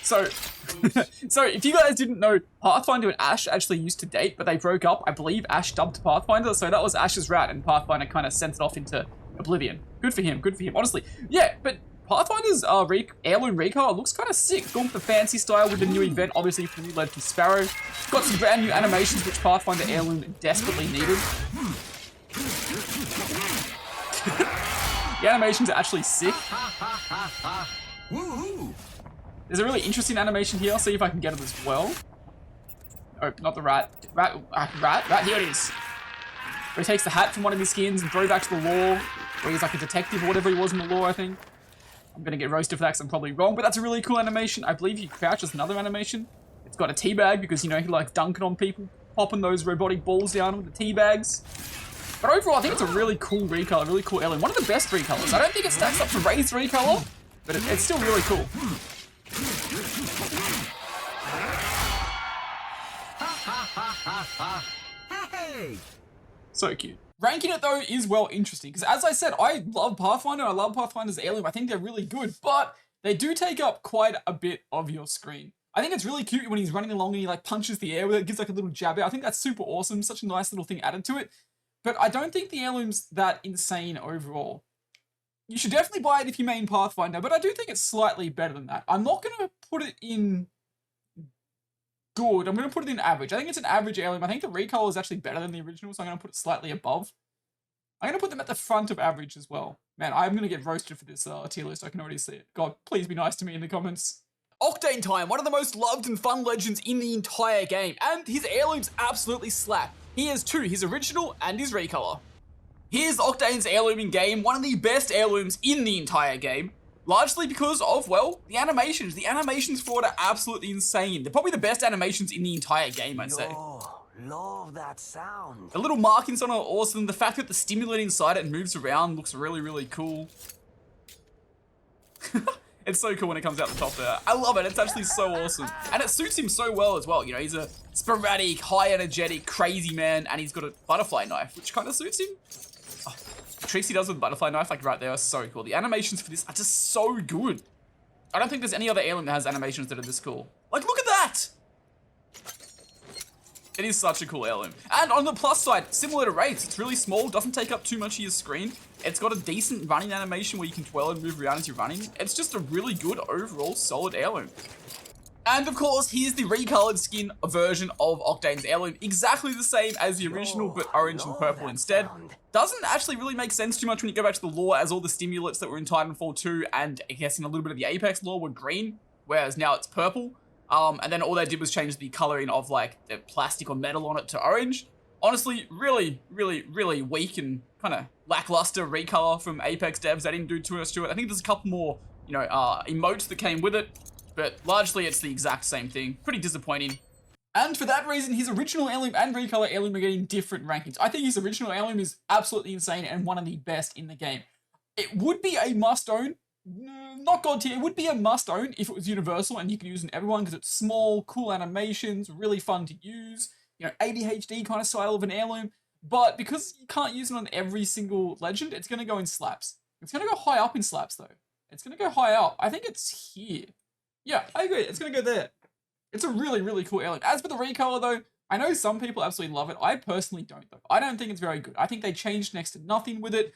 So, so if you guys didn't know, Pathfinder and Ash actually used to date, but they broke up. I believe Ash dumped Pathfinder, so that was Ash's rat, and Pathfinder kind of sent it off into oblivion. Good for him, honestly. Yeah, but Pathfinder's heirloom recolor looks kind of sick. Going with the fancy style with the new event, obviously for the new Legend Sparrow. Got some brand new animations, which Pathfinder heirloom desperately needed. The animations are actually sick. Woohoo! There's a really interesting animation here. I'll see if I can get it as well. Oh, not the rat. Rat, here it is. Where he takes the hat from one of his skins and throws it back to the lore. Where he's like a detective or whatever he was in the lore, I think. I'm going to get roasted for that because I'm probably wrong, but that's a really cool animation. I believe he crouches another animation. It's got a teabag because, you know, he likes dunking on people, popping those robotic balls down with the teabags. But overall, I think it's a really cool recolor, really cool heirloom. One of the best recolors. I don't think it stacks up to Ray's recolor, but it's still really cool. Hey! So cute. Ranking it though is well interesting because as I said, I love Pathfinder. I love Pathfinder's heirloom. I think they're really good, but they do take up quite a bit of your screen. I think it's really cute when he's running along and he like punches the air with it, gives like a little jab out. I think that's super awesome. Such a nice little thing added to it. But I don't think the heirloom's that insane overall. You should definitely buy it if you main Pathfinder, but I do think it's slightly better than that. I'm not going to put it in good. I'm going to put it in average. I think it's an average heirloom. I think the recolor is actually better than the original, so I'm going to put it slightly above. I'm going to put them at the front of average as well. Man, I'm going to get roasted for this tier list. I can already see it. God, please be nice to me in the comments. Octane Time, one of the most loved and fun legends in the entire game, and his heirlooms absolutely slap. He has two, his original and his recolor. Here's Octane's heirloom in game, one of the best heirlooms in the entire game, largely because of, well, the animations. The animations for it are absolutely insane. They're probably the best animations in the entire game, I'd say. Love that sound. The little markings on it are awesome. The fact that the stimulant inside it moves around looks really, really cool. It's so cool when it comes out the top there. I love it. It's actually so awesome. And it suits him so well as well. You know, he's a sporadic, high energetic, crazy man, and he's got a butterfly knife, which kind of suits him. Oh, the tricks he does with the butterfly knife, like right there, are so cool. The animations for this are just so good. I don't think there's any other heirloom that has animations that are this cool. Like, look at that! It is such a cool heirloom. And on the plus side, similar to Wraith's, it's really small, doesn't take up too much of your screen. It's got a decent running animation where you can twirl and move around as you're running. It's just a really good overall solid heirloom. And of course, here's the recolored skin version of Octane's heirloom. Exactly the same as the original, but orange and purple instead. Doesn't actually really make sense too much when you go back to the lore, as all the stimulants that were in Titanfall 2 and I guess in a little bit of the Apex lore were green, whereas now it's purple. And then all they did was change the coloring of like the plastic or metal on it to orange. Honestly, really, really, really weak and kind of lackluster recolor from Apex devs. They didn't do too much to it. I think there's a couple more, you know, emotes that came with it, but largely it's the exact same thing. Pretty disappointing. And for that reason, his original heirloom and recolor heirloom are getting different rankings. I think his original heirloom is absolutely insane and one of the best in the game. It would be a must-own. Not god tier, it would be a must-own if it was universal and you could use it in everyone because it's small, cool animations, really fun to use, you know, ADHD kind of style of an heirloom. But because you can't use it on every single legend, it's going to go in slaps. It's going to go high up in slaps though. It's going to go high up. I think it's here. Yeah, I agree. It's going to go there. It's a really, really cool heirloom. As for the recolor though, I know some people absolutely love it. I personally don't, though. I don't think it's very good. I think they changed next to nothing with it.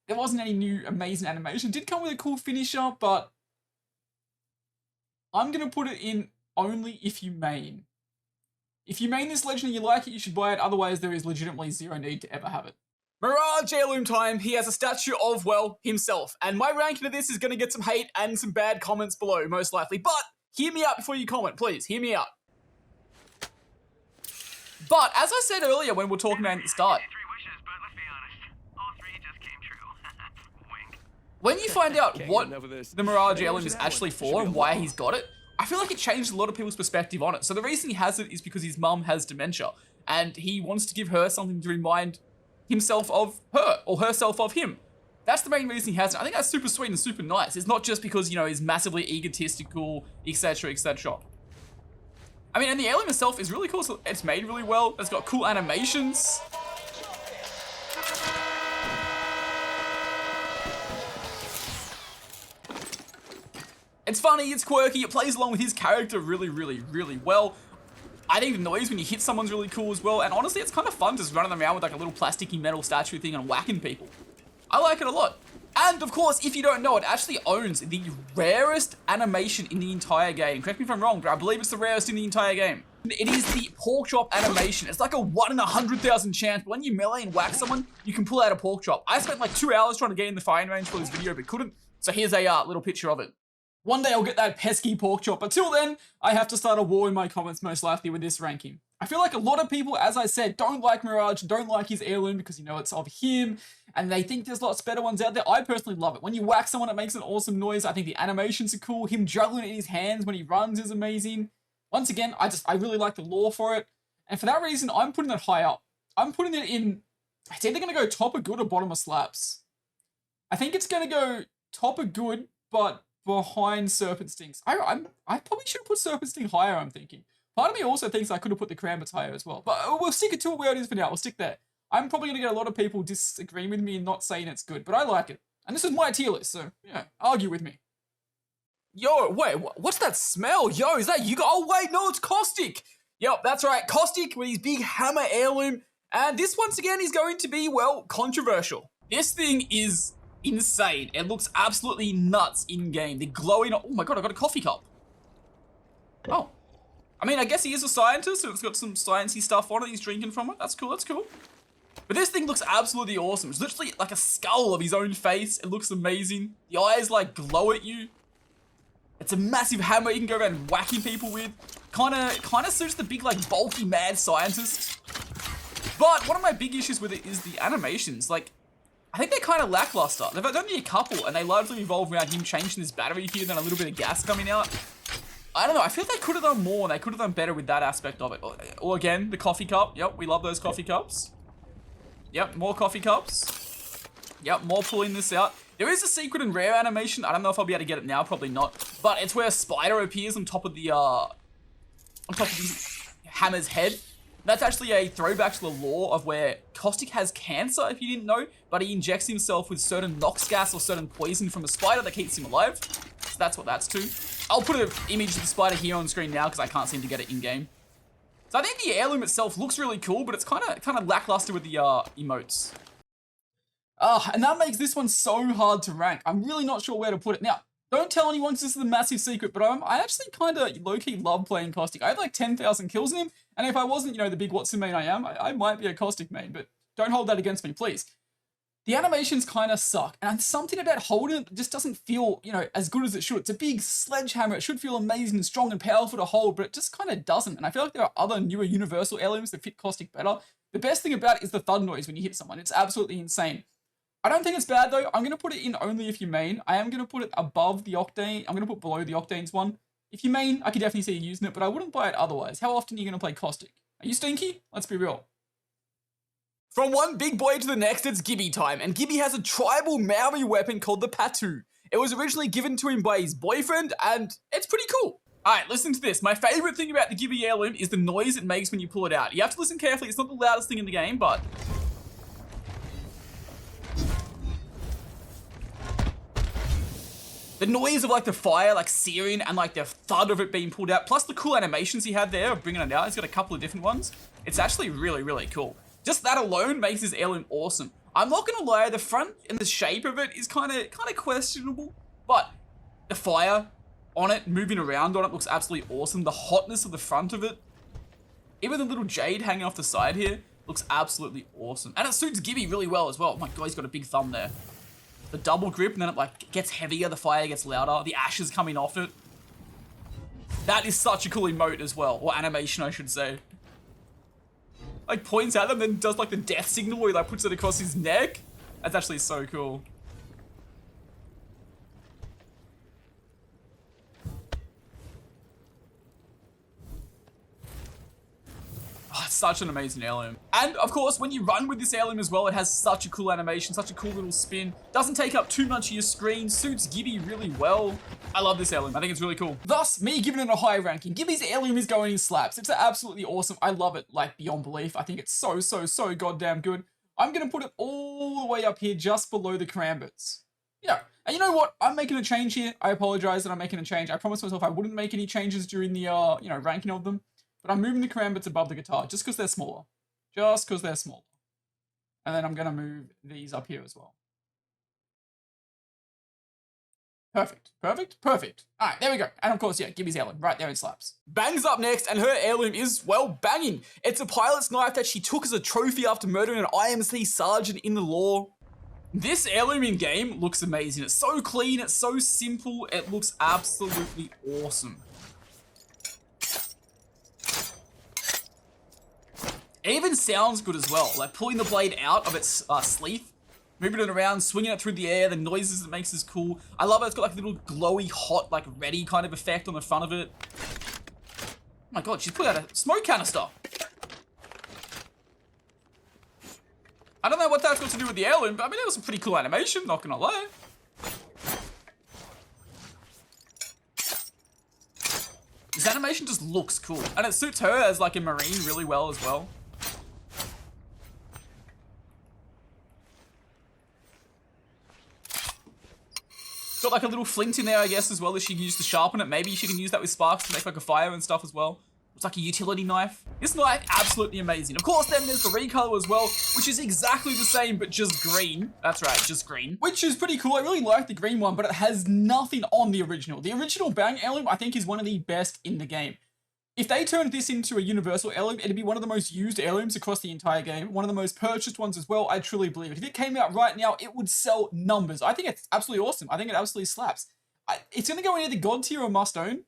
There wasn't any new amazing animation. It did come with a cool finisher, but I'm going to put it in only if you main. If you main this legend and you like it, you should buy it. Otherwise, there is legitimately zero need to ever have it. Mirage Heirloom time. He has a statue of, well, himself. And my ranking of this is going to get some hate and some bad comments below, most likely. But hear me out before you comment, please. Hear me out. But as I said earlier when we were talking about at the start, when you find out what the Mirage Heirloom is actually for and why he's got it, I feel like it changed a lot of people's perspective on it. So the reason he has it is because his mum has dementia, and he wants to give her something to remind himself of her, or herself of him. That's the main reason he has it. I think that's super sweet and super nice. It's not just because, you know, he's massively egotistical, etc, etc. I mean, and the heirloom itself is really cool. So it's made really well. It's got cool animations. It's funny, it's quirky, it plays along with his character really, really, really well. I think the noise when you hit someone's really cool as well, and honestly, it's kind of fun just running around with like a little plasticky metal statue thing and whacking people. I like it a lot. And of course, if you don't know, it actually owns the rarest animation in the entire game. Correct me if I'm wrong, but I believe it's the rarest in the entire game. It is the pork chop animation. It's like a 1 in 100,000 chance, but when you melee and whack someone, you can pull out a pork chop. I spent like 2 hours trying to get in the firing range for this video, but couldn't. So here's a little picture of it. One day I'll get that pesky pork chop, but till then, I have to start a war in my comments most likely with this ranking. I feel like a lot of people, as I said, don't like Mirage, don't like his heirloom because, you know, it's of him, and they think there's lots better ones out there. I personally love it. When you whack someone, it makes an awesome noise. I think the animations are cool. Him juggling it in his hands when he runs is amazing. Once again, I really like the lore for it, and for that reason, I'm putting it high up. I'm putting it in, it's either going to go top of good or bottom of slaps. I think it's going to go top of good, but behind Serpent Stings. I probably should have put Serpent Sting higher, I'm thinking. Part of me also thinks I could have put the Cranberts higher as well. But we'll stick it to where it is for now. We'll stick there. I'm probably going to get a lot of people disagreeing with me and not saying it's good, but I like it. And this is my tier list, so, yeah, argue with me. Yo, wait, what's that smell? Yo, is that you? Oh, wait, no, it's Caustic. Yep, that's right. Caustic with his big hammer heirloom. And this, once again, is going to be, well, controversial. This thing is insane. It looks absolutely nuts in-game. The glowing... Oh my god, I got a coffee cup. Oh. I mean, I guess he is a scientist, so it's got some sciencey stuff on it. He's drinking from it. That's cool, that's cool. But this thing looks absolutely awesome. It's literally like a skull of his own face. It looks amazing. The eyes, like, glow at you. It's a massive hammer you can go around whacking people with. Kinda suits the big, like, bulky, mad scientist. But one of my big issues with it is the animations. Like, I think they're kind of lackluster. They've only a couple, and they largely revolve around him changing his battery here, then a little bit of gas coming out. I don't know, I feel like they could have done more, and they could have done better with that aspect of it. Or again, the coffee cup. Yep, we love those coffee cups. Yep, more coffee cups. Yep, more pulling this out. There is a secret and rare animation. I don't know if I'll be able to get it now, probably not. But it's where a spider appears on top of the, hammer's head. That's actually a throwback to the lore of where Caustic has cancer, if you didn't know, but he injects himself with certain nox gas or certain poison from a spider that keeps him alive. So that's what that's to. I'll put an image of the spider here on screen now because I can't seem to get it in-game. So I think the heirloom itself looks really cool, but it's kind of lackluster with the emotes. And that makes this one so hard to rank. I'm really not sure where to put it. Now, don't tell anyone this is the massive secret, but I actually kind of low-key love playing Caustic. I have like 10,000 kills in him, and if I wasn't, you know, the big Watson main I might be a Caustic main, but don't hold that against me, please. The animations kind of suck, and something about holding it just doesn't feel, you know, as good as it should. It's a big sledgehammer. It should feel amazing and strong and powerful to hold, but it just kind of doesn't. And I feel like there are other newer universal heirlooms that fit Caustic better. The best thing about it is the thud noise when you hit someone. It's absolutely insane. I don't think it's bad though. I'm going to put it in only if you main. I am going to put it above the Octane. I'm going to put below the Octane's one. If you main, I could definitely see you using it, but I wouldn't buy it otherwise. How often are you going to play Caustic? Are you stinky? Let's be real. From one big boy to the next, it's Gibby time, and Gibby has a tribal Maori weapon called the Patu. It was originally given to him by his boyfriend, and it's pretty cool. Alright, listen to this. My favorite thing about the Gibby heirloom is the noise it makes when you pull it out. You have to listen carefully. It's not the loudest thing in the game, but... The noise of like the fire like searing and like the thud of it being pulled out, plus the cool animations he had there of bringing it out. He's got a couple of different ones. It's actually really, really cool. Just that alone makes this heirloom awesome. I'm not gonna lie, the front and the shape of it is kind of questionable, but the fire on it, moving around on it, looks absolutely awesome. The hotness of the front of it, even the little jade hanging off the side here, looks absolutely awesome. And it suits Gibby really well as well. Oh my god, he's got a big thumb there. The double grip, and then it like gets heavier, the fire gets louder, the ashes coming off it. That is such a cool emote as well, or animation I should say. Like points at them, then does like the death signal where he like puts it across his neck. That's actually so cool. Oh, it's such an amazing heirloom. And of course, when you run with this heirloom as well, it has such a cool animation, such a cool little spin. Doesn't take up too much of your screen, suits Gibby really well. I love this heirloom, I think it's really cool. Thus, me giving it a high ranking. Gibby's heirloom is going in slaps. It's absolutely awesome. I love it, like beyond belief. I think it's so goddamn good. I'm gonna put it all the way up here, just below the Karambits. Yeah, and you know what? I'm making a change here. I apologize that I'm making a change. I promised myself I wouldn't make any changes during the, ranking of them. But I'm moving the Karambits above the Katar, just because they're smaller. Just because they're smaller. And then I'm going to move these up here as well. Perfect. Alright, there we go. And of course, yeah, Gibby's heirloom, right there in slaps. Bang's up next, and her heirloom is, well, banging. It's a pilot's knife that she took as a trophy after murdering an IMC sergeant in the law. This heirloom in game looks amazing. It's so clean, it's so simple, it looks absolutely awesome. It even sounds good as well, like pulling the blade out of its sleeve, moving it around, swinging it through the air, the noises it makes is cool. I love it, it's got like a little glowy, hot, like ready kind of effect on the front of it. Oh my god, she's put out a smoke canister. I don't know what that's got to do with the heirloom, but I mean, that was a pretty cool animation, not gonna lie. This animation just looks cool, and it suits her as like a marine really well as well. Got like a little flint in there, I guess, as well, that she can use to sharpen it. Maybe she can use that with sparks to make like a fire and stuff as well. It's like a utility knife. This knife, absolutely amazing. Of course, then there's the recolor as well, which is exactly the same, but just green. That's right, just green. Which is pretty cool. I really like the green one, but it has nothing on the original. The original Bang heirloom, I think, is one of the best in the game. If they turned this into a universal heirloom, it'd be one of the most used heirlooms across the entire game. One of the most purchased ones as well, I truly believe it. If it came out right now, it would sell numbers. I think it's absolutely awesome. I think it absolutely slaps. It's going to go in either God tier or must own.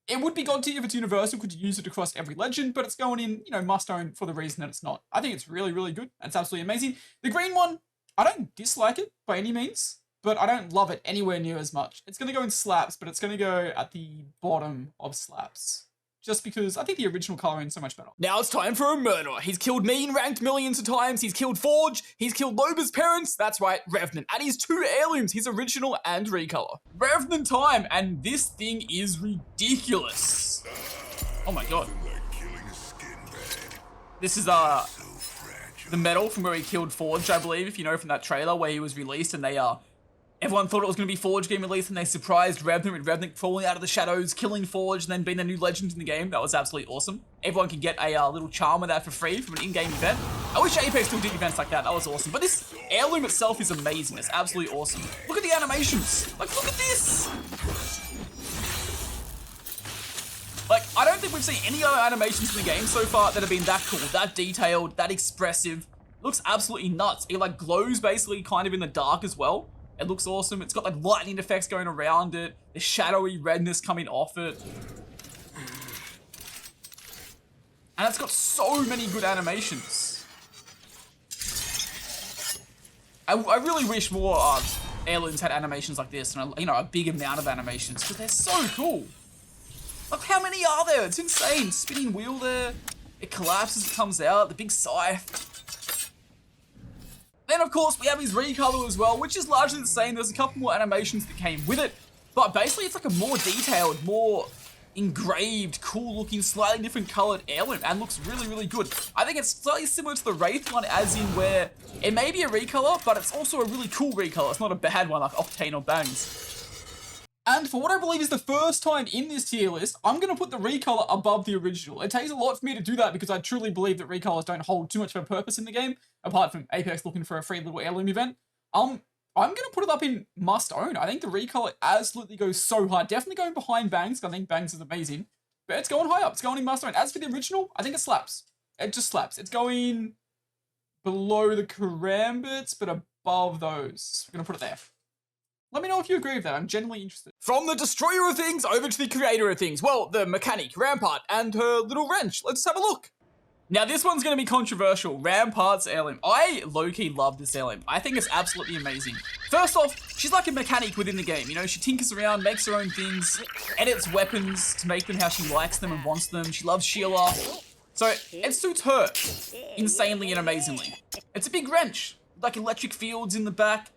It would be God tier if it's universal, could you use it across every legend, but it's going in, must own for the reason that it's not. I think it's really, really good. It's absolutely amazing. The green one, I don't dislike it by any means, but I don't love it anywhere near as much. It's going to go in slaps, but it's going to go at the bottom of slaps. Just because I think the original coloring is so much better. Now it's time for a murderer. He's killed me in ranked millions of times. He's killed Forge. He's killed Loba's parents. That's right, Revenant. And he's 2 heirlooms, his original and recolor. Revenant time, and this thing is ridiculous. Oh my god. This is the medal from where he killed Forge, I believe, if you know from that trailer where he was released and they everyone thought it was going to be Forge getting released, and they surprised Revenant with Revenant falling out of the shadows, killing Forge, and then being the new legend in the game. That was absolutely awesome. Everyone can get a little charm of that for free from an in-game event. I wish Apex still did events like that. That was awesome. But this heirloom itself is amazing. It's absolutely awesome. Look at the animations. Like, look at this. Like, I don't think we've seen any other animations in the game so far that have been that cool, that detailed, that expressive. Looks absolutely nuts. It like glows basically kind of in the dark as well. It looks awesome. It's got like lightning effects going around it. The shadowy redness coming off it. And it's got so many good animations. I really wish more heirlooms had animations like this, and a big amount of animations, because they're so cool. Like, how many are there? It's insane. Spinning wheel there. It collapses, it comes out. The big scythe. Then, of course, we have his recolor as well, which is largely the same. There's a couple more animations that came with it. But basically, it's like a more detailed, more engraved, cool-looking, slightly different colored heirloom, and looks really, really good. I think it's slightly similar to the Wraith one, as in where it may be a recolor, but it's also a really cool recolor. It's not a bad one like Octane or Bangs. And for what I believe is the first time in this tier list, I'm going to put the recolor above the original. It takes a lot for me to do that because I truly believe that recolors don't hold too much of a purpose in the game, apart from Apex looking for a free little heirloom event. I'm going to put it up in must own. I think the recolor absolutely goes so hard. Definitely going behind Bangs, because I think Bangs is amazing. But it's going high up. It's going in must own. As for the original, I think it slaps. It just slaps. It's going below the Karambits, but above those. We're going to put it there. Let me know if you agree with that. I'm genuinely interested. From the destroyer of things over to the creator of things. Well, the mechanic, Rampart, and her little wrench. Let's have a look. Now, this one's going to be controversial. Rampart's heirloom. I low-key love this heirloom. I think it's absolutely amazing. First off, she's like a mechanic within the game. You know, she tinkers around, makes her own things, edits weapons to make them how she likes them and wants them. She loves Sheila. So, it suits her insanely and amazingly. It's a big wrench, like electric fields in the back.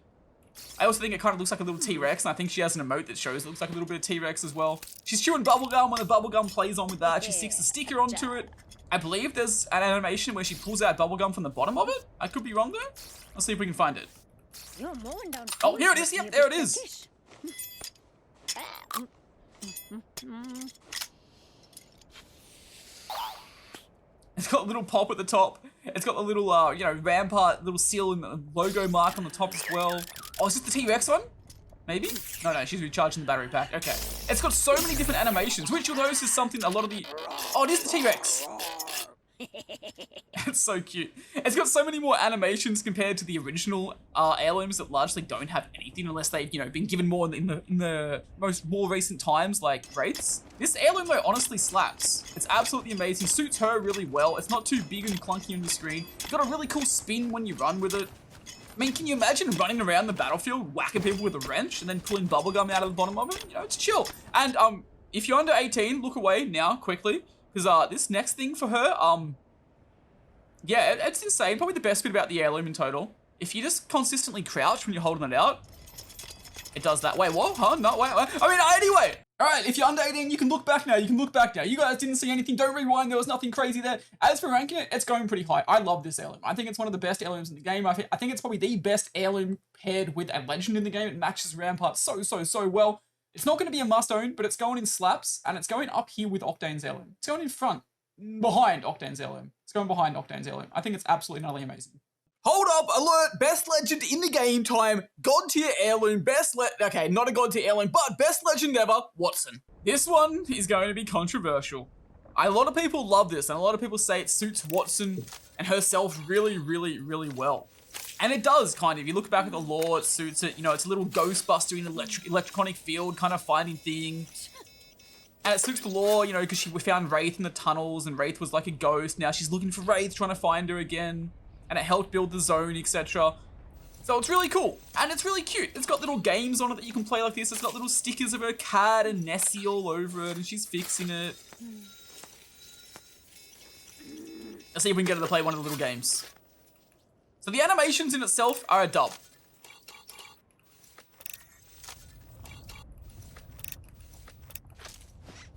I also think it kind of looks like a little T-Rex, and I think she has an emote that shows it looks like a little bit of T-Rex as well. She's chewing bubblegum when the bubblegum plays on with that. She sticks a sticker onto it. I believe there's an animation where she pulls out bubblegum from the bottom of it. I could be wrong though. Let's see if we can find it. Oh, here it is. Yep, there it is. It's got a little pop at the top. It's got the little, you know, Rampart little seal and the logo mark on the top as well. Oh, is this the T-Rex one? Maybe? No, she's recharging the battery pack. Okay. It's got so many different animations, which you'll notice is something a lot of the... Oh, it is the T-Rex. It's so cute. It's got so many more animations compared to the original heirlooms that largely don't have anything unless they've, you know, been given more in the more recent times, like Wraiths. This heirloom though honestly slaps. It's absolutely amazing. Suits her really well. It's not too big and clunky on the screen. It's got a really cool spin when you run with it. I mean, can you imagine running around the battlefield, whacking people with a wrench, and then pulling bubblegum out of the bottom of it? You know, it's chill. And if you're under 18, look away now, quickly, because this next thing for her, yeah, it's insane. Probably the best bit about the heirloom in total. If you just consistently crouch when you're holding it out, it does that. Wait, what? Huh? No, wait. I mean, anyway. All right, if you're under 18, you can look back now. You guys didn't see anything. Don't rewind. There was nothing crazy there. As for ranking it, it's going pretty high. I love this heirloom. I think it's one of the best heirlooms in the game. I think it's probably the best heirloom paired with a legend in the game. It matches Rampart so well. It's not going to be a must-own, but it's going in slaps, and it's going up here with Octane's heirloom. It's going in front, behind Octane's heirloom. It's going behind Octane's heirloom. I think it's absolutely and utterly amazing. Hold up, alert, best legend in the game time, god tier heirloom, okay, not a god tier heirloom, but best legend ever, Watson. This one is going to be controversial. A lot of people love this, and a lot of people say it suits Watson and herself really well. And it does, kind of. You look back at the lore, it suits it, you know, it's a little Ghostbuster in an electronic field, kind of finding things. And it suits the lore, you know, because we found Wraith in the tunnels, and Wraith was like a ghost. Now she's looking for Wraith, trying to find her again. And it helped build the zone, etc. So it's really cool. And it's really cute. It's got little games on it that you can play like this. It's got little stickers of her cat and Nessie all over it, and she's fixing it. Let's see if we can get her to play one of the little games. So the animations in itself are a dub.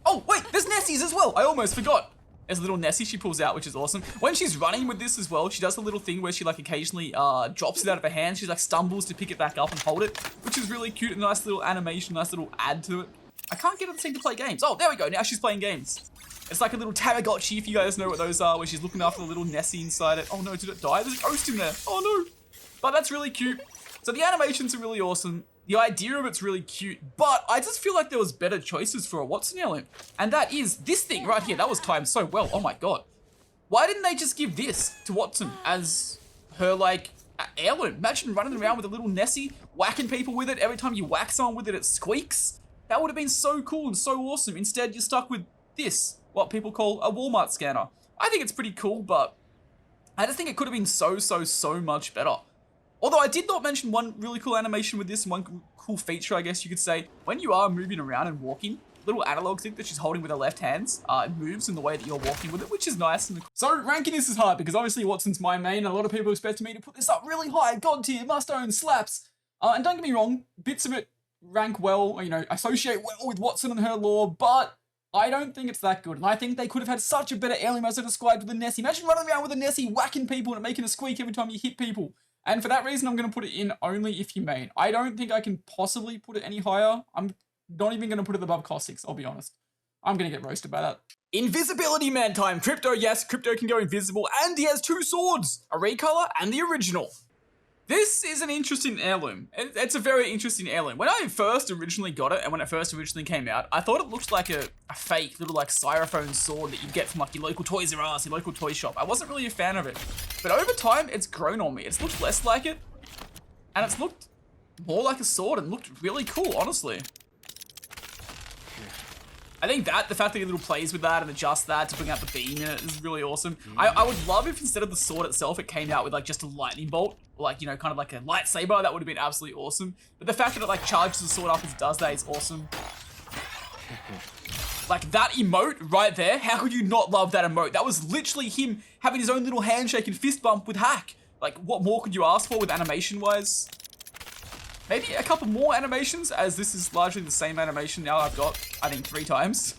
Oh, wait, there's Nessies as well. I almost forgot. There's a little Nessie she pulls out, which is awesome. When she's running with this as well, she does a little thing where she like occasionally drops it out of her hand. She like stumbles to pick it back up and hold it, which is really cute. A nice little animation, nice little add to it. I can't get her to seem to play games. Oh, there we go. Now she's playing games. It's like a little Tamagotchi, if you guys know what those are, where she's looking after the little Nessie inside it. Oh no, did it die? There's a ghost in there. Oh no. But that's really cute. So the animations are really awesome. The idea of it's really cute, but I just feel like there was better choices for a Watson heirloom. And that is this thing right here. That was timed so well. Oh my god. Why didn't they just give this to Watson as her, like, heirloom? Imagine running around with a little Nessie, whacking people with it. Every time you whack someone with it, it squeaks. That would have been so cool and so awesome. Instead, you're stuck with this, what people call a Walmart scanner. I think it's pretty cool, but I just think it could have been so much better. Although I did not mention one really cool animation with this, and one cool feature, I guess you could say. When you are moving around and walking, little analog stick that she's holding with her left hand moves in the way that you're walking with it, which is nice. So ranking this is hard because obviously Watson's my main, and a lot of people expect me to put this up really high, god tier, must own, slaps. And don't get me wrong, bits of it rank well, or, you know, associate well with Watson and her lore, but I don't think it's that good. And I think they could have had such a better heirloom as I described with the Nessie. Imagine running around with a Nessie, whacking people and making a squeak every time you hit people. And for that reason, I'm going to put it in only if you main. I don't think I can possibly put it any higher. I'm not even going to put it above cost 6, I'll be honest. I'm going to get roasted by that. Invisibility man time. Crypto, yes, Crypto can go invisible, and he has 2 swords, a recolor and the original. This is an interesting heirloom. It's a very interesting heirloom. When I first originally got it, and when it first originally came out, I thought it looked like a fake little like styrofoam sword that you get from like your local Toys R Us, your local toy shop. I wasn't really a fan of it. But over time, it's grown on me. It's looked less like it, and it's looked more like a sword and looked really cool, honestly. I think the fact that he little plays with that and adjusts that to bring out the beam in it is really awesome. I would love if instead of the sword itself, it came out with like just a lightning bolt, or like, you know, kind of like a lightsaber. That would have been absolutely awesome. But the fact that it like charges the sword up as it does that is awesome. Like that emote right there, how could you not love that emote? That was literally him having his own little handshake and fist bump with Hack. Like what more could you ask for with animation wise? Maybe a couple more animations, as this is largely the same animation now I've got, I think, 3 times.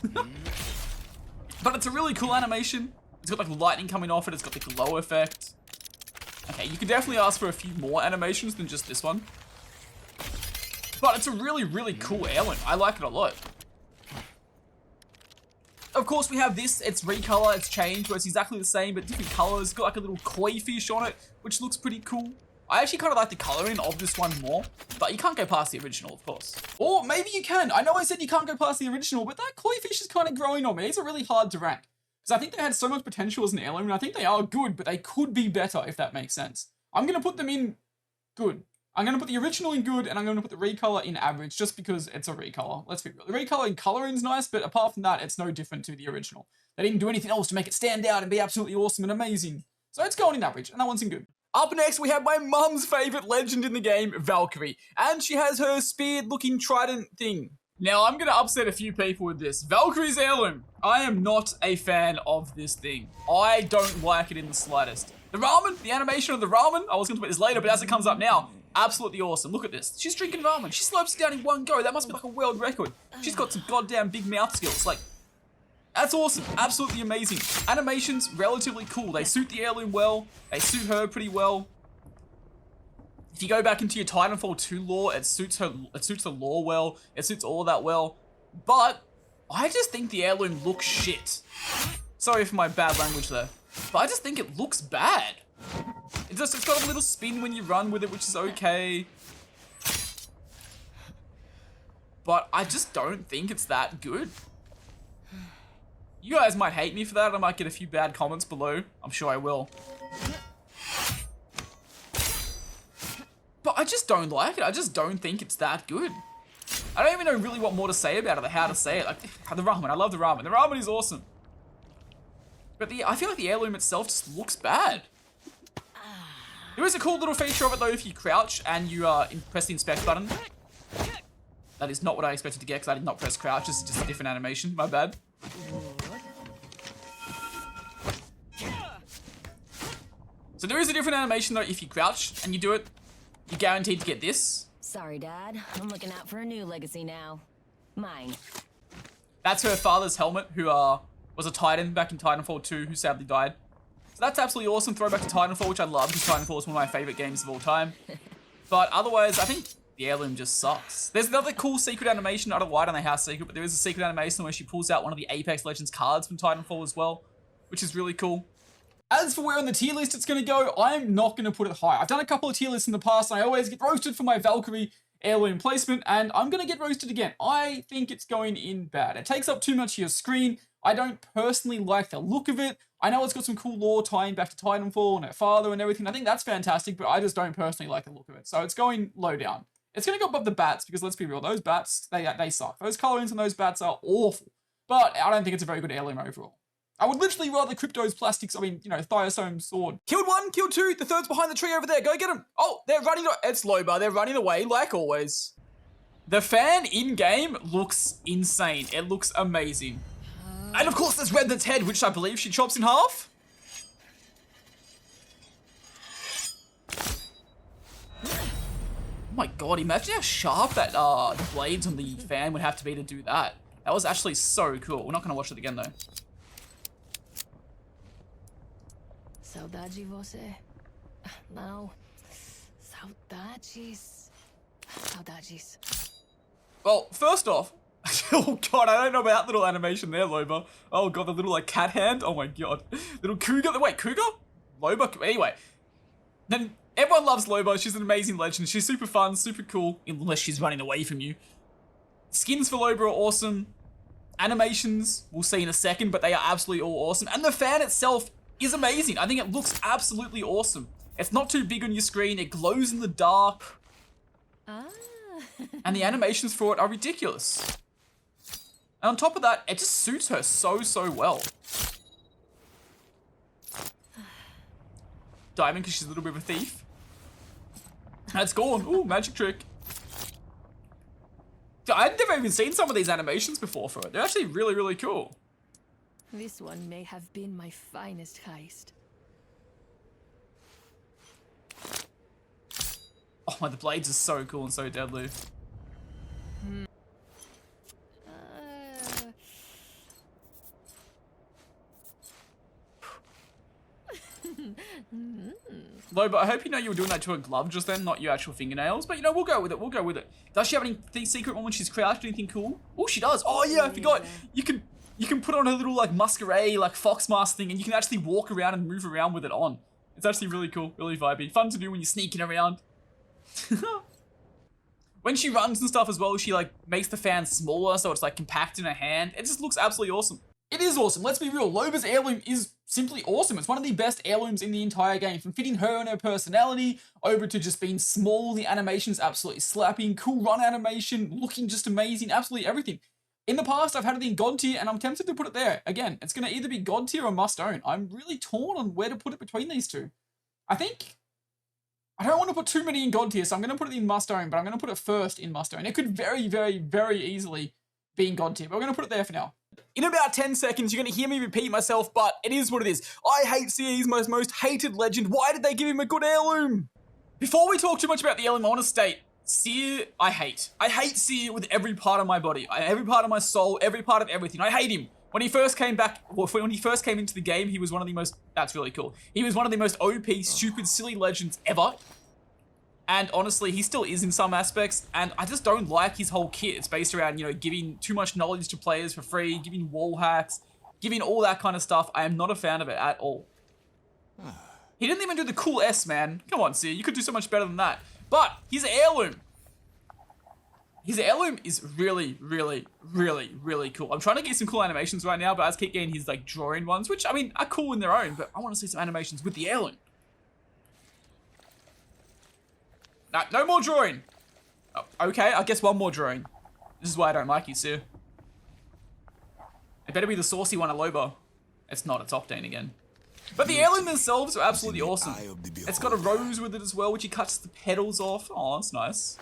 But it's a really cool animation. It's got like lightning coming off it, it's got the glow effect. Okay, you could definitely ask for a few more animations than just this one. But it's a really, really cool heirloom. I like it a lot. Of course, we have this, it's recolor, it's changed, where it's exactly the same, but different colors. It's got like a little koi fish on it, which looks pretty cool. I actually kind of like the coloring of this one more, but you can't go past the original, of course. Or maybe you can. I know I said you can't go past the original, but that koi fish is kind of growing on me. These are really hard to rank, because I think they had so much potential as an heirloom, and I think they are good, but they could be better, if that makes sense. I'm going to put them in good. I'm going to put the original in good, and I'm going to put the recolor in average, just because it's a recolor. Let's be real. The recolor in coloring is nice, but apart from that, it's no different to the original. They didn't do anything else to make it stand out and be absolutely awesome and amazing. So it's going in average, and that one's in good. Up next, we have my mum's favorite legend in the game, Valkyrie, and she has her speared-looking trident thing. Now, I'm going to upset a few people with this. Valkyrie's heirloom. I am not a fan of this thing. I don't like it in the slightest. The ramen, the animation of the ramen, I was going to put this later, but as it comes up now, absolutely awesome. Look at this. She's drinking ramen. She slurps it down in one go. That must be like a world record. She's got some goddamn big mouth skills. Like, that's awesome. Absolutely amazing. Animations, relatively cool. They suit the heirloom well. They suit her pretty well. If you go back into your Titanfall 2 lore, it suits her. It suits the lore well. It suits all of that well. But I just think the heirloom looks shit. Sorry for my bad language there. But I just think it looks bad. It's got a little spin when you run with it, which is okay. But I just don't think it's that good. You guys might hate me for that. I might get a few bad comments below. I'm sure I will. But I just don't like it. I just don't think it's that good. I don't even know really what more to say about it or how to say it. Like, the ramen. I love the ramen. The ramen is awesome. But I feel like the heirloom itself just looks bad. There is a cool little feature of it though if you crouch and you press the inspect button. That is not what I expected to get because I did not press crouch. It's just a different animation. My bad. So there is a different animation though if you crouch and you do it. You're guaranteed to get this. Sorry, Dad. I'm looking out for a new legacy now. Mine. That's her father's helmet, who was a Titan back in Titanfall 2, who sadly died. So that's absolutely awesome. Throwback to Titanfall, which I love, because Titanfall is one of my favorite games of all time. But otherwise, I think the heirloom just sucks. There's another cool secret animation. I don't know why I don't know how secret, but there is a secret animation where she pulls out one of the Apex Legends cards from Titanfall as well, which is really cool. As for where on the tier list it's going to go, I'm not going to put it high. I've done a couple of tier lists in the past, and I always get roasted for my Valkyrie heirloom placement, and I'm going to get roasted again. I think it's going in bad. It takes up too much of your screen. I don't personally like the look of it. I know it's got some cool lore tying back to Titanfall and her father and everything. I think that's fantastic, but I just don't personally like the look of it. So it's going low down. It's going to go above the bats, because let's be real, those bats, they suck. Those colorings on those bats are awful. But I don't think it's a very good heirloom overall. I would literally rather Crypto's plastics, Thiosome sword. Killed one, killed two, the third's behind the tree over there, go get him. Oh, they're running, it's Loba, they're running away like always. The fan in-game looks insane, it looks amazing. And of course there's Red that's head, which I believe she chops in half. Oh my god, imagine how sharp that the blades on the fan would have to be to do that. That was actually so cool. We're not going to watch it again though. Saudade você. Não. Saudades. Saudades. Well, first off, oh god, I don't know about that little animation there, Loba. Oh god, the little like cat hand. Oh my god, little cougar. Wait, cougar? Loba. Anyway, then everyone loves Loba. She's an amazing legend. She's super fun, super cool, unless she's running away from you. Skins for Loba are awesome. Animations, we'll see in a second, but they are absolutely all awesome. And the fan itself is amazing. I think it looks absolutely awesome. It's not too big on your screen. It glows in the dark. Ah. And the animations for it are ridiculous. And on top of that, it just suits her so well. Diamond, because she's a little bit of a thief. That's gone. Ooh, magic trick. I'd never even seen some of these animations before for it. They're actually really cool. This one may have been my finest heist. Oh my, the blades are so cool and so deadly. Loba, I hope you know you were doing that to a glove just then, not your actual fingernails. But you know, we'll go with it. We'll go with it. Does she have any secret one when she's crouched? Anything cool? Oh, she does. Oh yeah, I forgot. You can put on a little like masquerade, like fox mask thing, and you can actually walk around and move around with it on. It's actually really cool, really vibey. Fun to do when you're sneaking around. When she runs and stuff as well, she like makes the fan smaller so it's like compact in her hand. It just looks absolutely awesome. It is awesome. Let's be real. Loba's heirloom is simply awesome. It's one of the best heirlooms in the entire game. From fitting her and her personality over to just being small. The animation's absolutely slapping. Cool run animation. Looking just amazing. Absolutely everything. In the past, I've had it in God tier and I'm tempted to put it there. Again, it's going to either be God tier or must own. I'm really torn on where to put it between these two. I think I don't want to put too many in God tier, so I'm going to put it in must own, but I'm going to put it first in must own. It could very easily be in God tier, but we're going to put it there for now. In about 10 seconds, you're going to hear me repeat myself, but it is what it is. I hate CE's most hated legend. Why did they give him a good heirloom? Before we talk too much about the heirloom, I want to state, Seer, I hate. I hate Seer with every part of my body, every part of my soul, every part of everything. I hate him. When he first came back, when he first came into the game, he was one of the most, that's really cool. He was one of the most OP, stupid, silly legends ever. And honestly, he still is in some aspects, and I just don't like his whole kit. It's based around, you know, giving too much knowledge to players for free, giving wall hacks, giving all that kind of stuff. I am not a fan of it at all. He didn't even do the cool S, man. Come on, Seer, you could do so much better than that. But his heirloom is really cool. I'm trying to get some cool animations right now, but I just keep getting his like drawing ones, which I mean are cool in their own, but I want to see some animations with the heirloom. Nah, no more drawing. Oh, okay, I guess one more drawing. This is why I don't like you, Seer. It better be the saucy one at Loba. It's not, it's Octane again. But the heirloom themselves are absolutely awesome. It's got a rose with it as well, which he cuts the petals off. Oh, that's nice.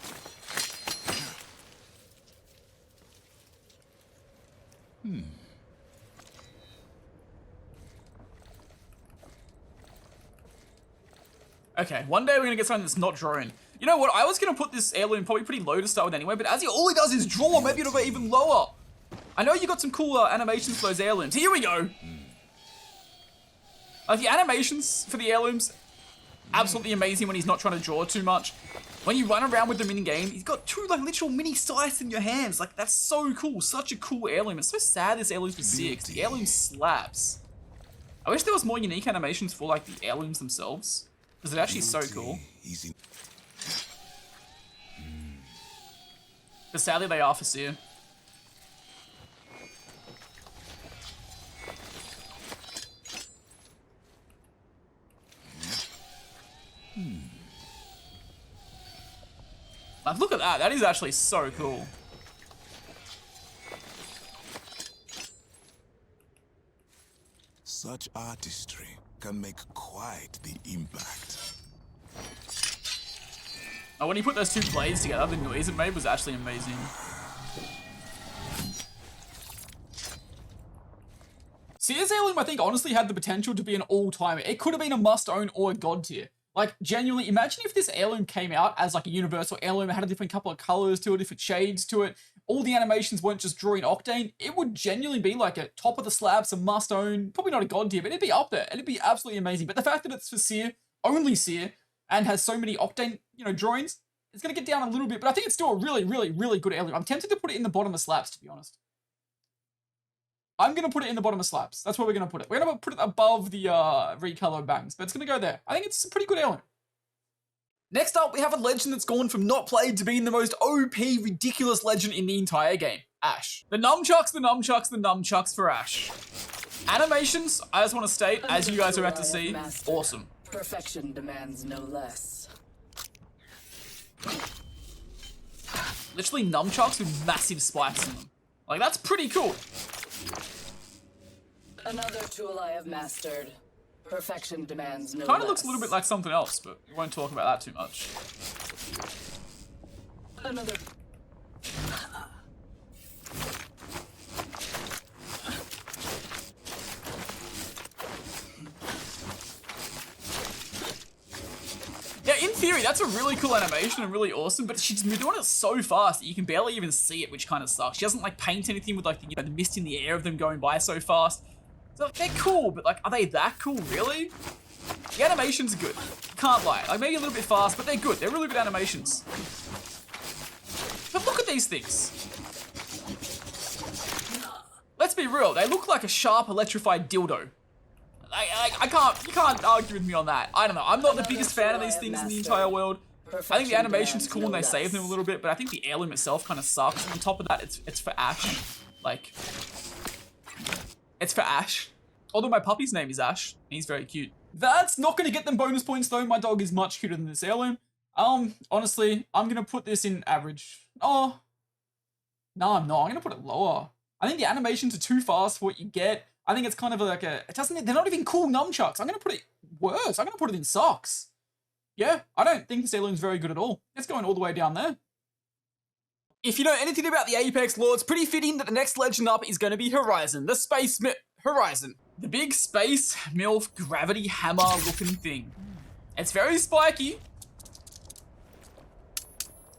Okay, one day we're gonna get something that's not drawing. You know what? I was gonna put this heirloom probably pretty low to start with anyway, but as all he does is draw, maybe it'll go even lower. I know you got some cool animations for those heirlooms. Here we go. Like the animations for the heirlooms, absolutely amazing when he's not trying to draw too much. When you run around with them in game, he's got two like literal mini scythes in your hands. Like that's so cool. Such a cool heirloom. It's so sad this heirloom's for 6. The heirloom slaps. I wish there was more unique animations for like the heirlooms themselves. Because it actually is so cool. But sadly they are for Seer. Like, look at that. That is actually so cool. Such artistry can make quite the impact. Oh, when he put those two blades together, the noise it made was actually amazing. Seer's heirloom, I think, honestly had the potential to be an all-timer. It could have been a must-own or a god tier. Like, genuinely, imagine if this heirloom came out as like a universal heirloom. It had a different couple of colors to it, different shades to it. All the animations weren't just drawing Octane. It would genuinely be like a top of the slabs, a must own. Probably not a god tier, but it'd be up there. It'd be absolutely amazing. But the fact that it's for Seer, only Seer, and has so many Octane, you know, drawings, It's going to get down a little bit, but I think it's still a really, really, really good heirloom. I'm tempted to put it in the bottom of slabs, to be honest. I'm going to put it in the bottom of slabs. That's where we're going to put it. We're going to put it above the recolor bangs, but it's going to go there. I think it's a pretty good heirloom. Next up, we have a legend that's gone from not played to being the most OP, ridiculous legend in the entire game. Ash. The nunchucks, the nunchucks, the nunchucks for Ash. Animations, I just want to state, as you guys are about to see, awesome. Perfection demands no less. Literally nunchucks with massive spikes in them. Like, that's pretty cool. Another tool I have mastered. Perfection demands no less. Kind of looks a little bit like something else, but we won't talk about that too much. Another. Yeah, in theory, that's a really cool animation and really awesome, but she's doing it so fast that you can barely even see it, which kind of sucks. She doesn't, like, paint anything with, like, the mist in the air of them going by so fast. So, they're cool, but, like, are they that cool, really? The animations are good. Can't lie. Like, maybe a little bit fast, but they're good. They're really good animations. But look at these things. Let's be real. They look like a sharp, electrified dildo. You can't argue with me on that. I don't know. I'm not the biggest fan of these things in the entire world. I think the animation's cool and they save them a little bit, but I think the heirloom itself kind of sucks. And on top of that, it's for Ash. Like, it's for Ash. Although my puppy's name is Ash. He's very cute. That's not going to get them bonus points though. My dog is much cuter than this heirloom. Honestly, I'm going to put this in average. Oh. No, I'm not. I'm going to put it lower. I think the animations are too fast for what you get. I think it's kind of like they're not even cool nunchucks. I'm going to put it worse. I'm going to put it in socks. Yeah, I don't think this heirloom's very good at all. It's going all the way down there. If you know anything about the Apex lore, it's pretty fitting that the next legend up is going to be Horizon, the space Horizon. The big space MILF gravity hammer looking thing. It's very spiky.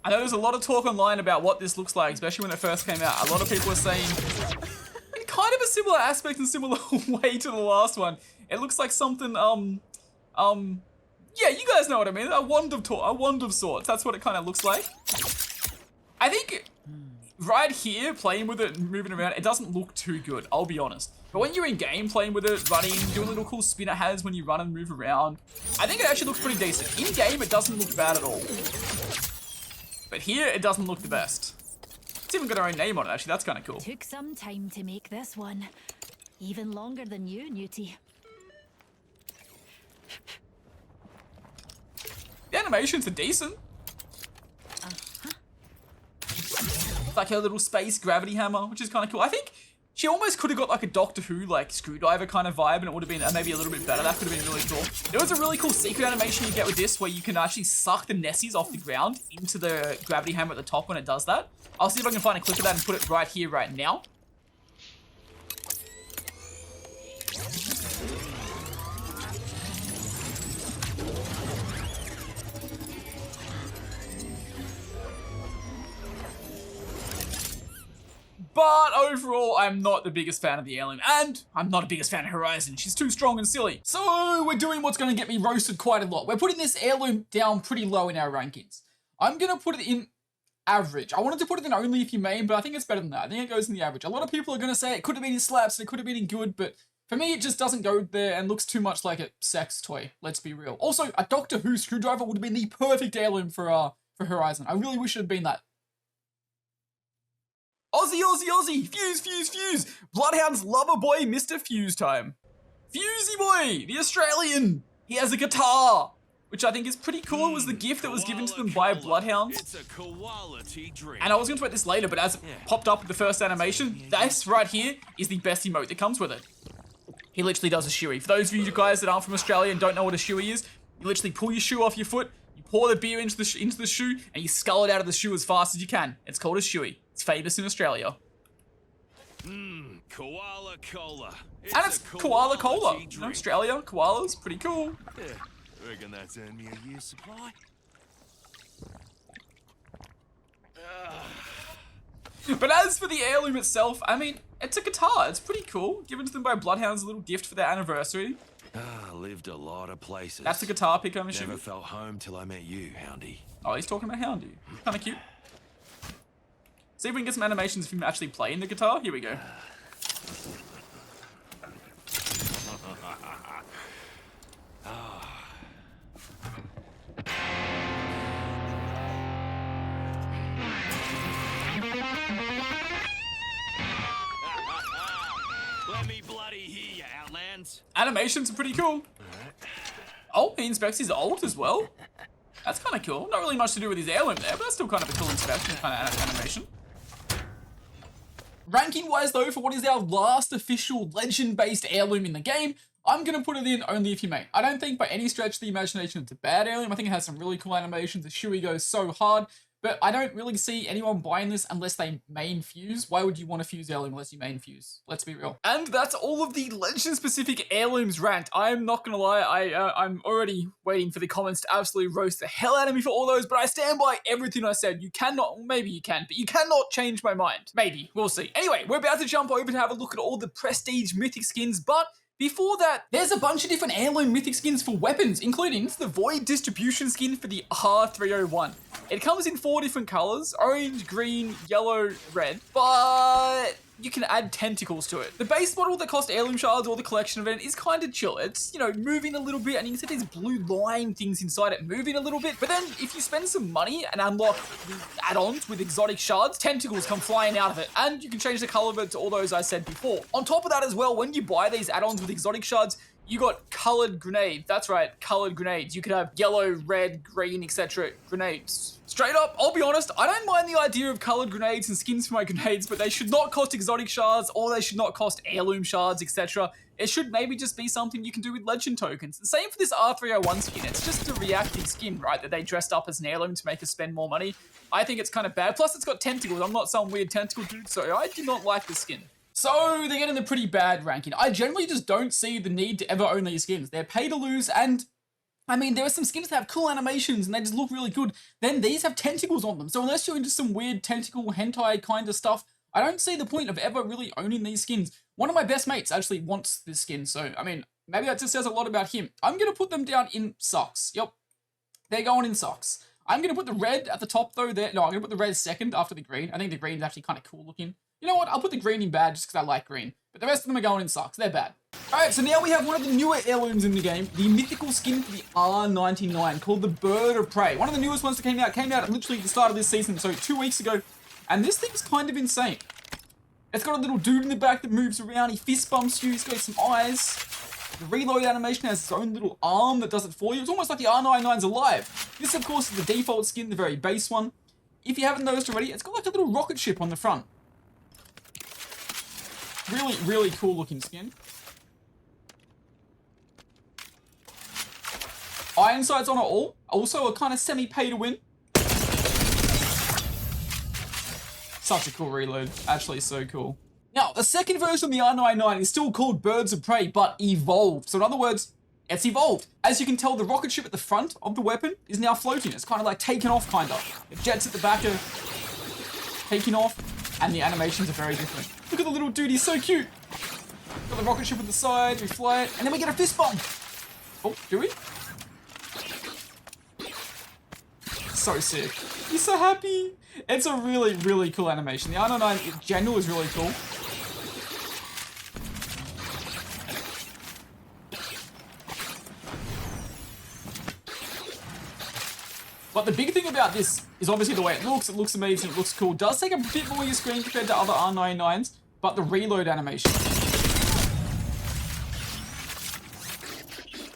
I know there's a lot of talk online about what this looks like, especially when it first came out. A lot of people are saying, in kind of a similar aspect and similar way to the last one, it looks like something, yeah, you guys know what I mean. A wand of sorts. That's what it kind of looks like. I think right here, playing with it and moving around, it doesn't look too good, I'll be honest. But when you're in game, playing with it, running, doing a little cool spin it has when you run and move around, I think it actually looks pretty decent. In game, it doesn't look bad at all. But here, it doesn't look the best. It's even got our own name on it, actually. That's kind of cool. Took some time to make this one. Even longer than you, Newty. The animations are decent. It's like her little space gravity hammer, which is kind of cool. I think she almost could have got like a Doctor Who, like screwdriver kind of vibe, and it would have been maybe a little bit better. That could have been really cool. There was a really cool secret animation you get with this where you can actually suck the Nessies off the ground into the gravity hammer at the top when it does that. I'll see if I can find a clip of that and put it right here, right now. But overall, I'm not the biggest fan of the heirloom, and I'm not the biggest fan of Horizon. She's too strong and silly. So we're doing what's going to get me roasted quite a lot. We're putting this heirloom down pretty low in our rankings. I'm going to put it in average. I wanted to put it in only if you main, but I think it's better than that. I think it goes in the average. A lot of people are going to say it could have been in slaps, it could have been in good, but for me, it just doesn't go there and looks too much like a sex toy. Let's be real. Also, a Doctor Who screwdriver would have been the perfect heirloom for Horizon. I really wish it had been that. Aussie, Aussie, Aussie! Fuse, fuse, fuse! Bloodhound's lover boy, Mr. Fuse time. Fusey boy! The Australian! He has a guitar! Which I think is pretty cool. It was the gift that was given to them by Bloodhounds. It's a quality drink. And I was going to talk about this later, but as it popped up with the first animation, this right here is the best emote that comes with it. He literally does a shoey. For those of you guys that aren't from Australia and don't know what a shoey is, you literally pull your shoe off your foot, you pour the beer into the shoe, and you scull it out of the shoe as fast as you can. It's called a shoey. It's famous in Australia. Koala cola. And it's koala cola. drink. In Australia, koala's pretty cool. Yeah, reckon that's earned me a year's supply. But as for the heirloom itself, I mean, it's a guitar. It's pretty cool. Given to them by Bloodhounds, a little gift for their anniversary. Lived a lot of places. That's a guitar pick, I'm Never assuming. felt home till I met you, Houndy. Oh, he's talking about Houndy. Kind of cute. See if we can get some animations of him actually playing the guitar. Here we go. Let me bloody hear you, Outlands. Animations are pretty cool. Oh, he inspects his alt as well. That's kind of cool. Not really much to do with his heirloom there, but that's still kind of a cool inspection kind of animation. Ranking-wise, though, for what is our last official legend-based heirloom in the game, I'm going to put it in only if you may. I don't think by any stretch of the imagination it's a bad heirloom. I think it has some really cool animations. The shoey goes so hard, but I don't really see anyone buying this unless they main fuse. Why would you want to fuse heirloom unless you main fuse? Let's be real. And that's all of the legend-specific heirlooms ranked. I am not going to lie, I'm already waiting for the comments to absolutely roast the hell out of me for all those, but I stand by everything I said. You cannot, maybe you can, but you cannot change my mind. Maybe, we'll see. Anyway, we're about to jump over to have a look at all the prestige mythic skins, but before that, there's a bunch of different heirloom mythic skins for weapons, including the Void Distribution skin for the R301. It comes in 4 different colors: orange, green, yellow, red, but you can add tentacles to it. The base model that costs heirloom shards or the collection event is kind of chill. It's, you know, moving a little bit, and you can see these blue line things inside it moving a little bit. But then if you spend some money and unlock the add-ons with exotic shards, tentacles come flying out of it, and you can change the color of it to all those I said before. On top of that as well, when you buy these add-ons with exotic shards, you got colored grenades. That's right, colored grenades. You could have yellow, red, green, etc. grenades. Straight up, I'll be honest, I don't mind the idea of colored grenades and skins for my grenades, but they should not cost exotic shards, or they should not cost heirloom shards, etc. It should maybe just be something you can do with legend tokens. The same for this R301 skin. It's just a reactive skin, right, that they dressed up as an heirloom to make us spend more money. I think it's kind of bad. Plus, it's got tentacles. I'm not some weird tentacle dude, so I do not like the skin. So they're getting a pretty bad ranking. I generally just don't see the need to ever own these skins. They're pay to lose, and I mean, there are some skins that have cool animations and they just look really good. Then these have tentacles on them. So unless you're into some weird tentacle hentai kind of stuff, I don't see the point of ever really owning these skins. One of my best mates actually wants this skin. So, I mean, maybe that just says a lot about him. I'm going to put them down in socks. Yep. They're going in socks. I'm going to put the red at the top though. No, I'm going to put the red second after the green. I think the green is actually kind of cool looking. You know what? I'll put the green in bad just because I like green. But the rest of them are going in socks. They're bad. Alright, so now we have one of the newer heirlooms in the game. The mythical skin for the R99 called the Bird of Prey. One of the newest ones that came out literally at the start of this season, so 2 weeks ago. And this thing's kind of insane. It's got a little dude in the back that moves around. He fist bumps you. He's got some eyes. The reload animation has its own little arm that does it for you. It's almost like the R99's alive. This, of course, is the default skin, the very base one. If you haven't noticed already, it's got like a little rocket ship on the front. Really, really cool looking skin. Iron sights on it all. Also a kind of semi-pay to win. Such a cool reload. Actually so cool. Now, the second version of the R99 is still called Birds of Prey, but evolved. So in other words, it's evolved. As you can tell, the rocket ship at the front of the weapon is now floating. It's kind of like taken off, kind of. The jets at the back are taking off, and the animations are very different. Look at the little dude, he's so cute. Got the rocket ship at the side, we fly it, and then we get a fist bump. Oh, do we? So sick. He's so happy. It's a really, really cool animation. The R99 in general is really cool. But the big thing about this is obviously the way it looks. It looks amazing, it looks cool. It does take a bit more of your screen compared to other R99s, but the reload animation.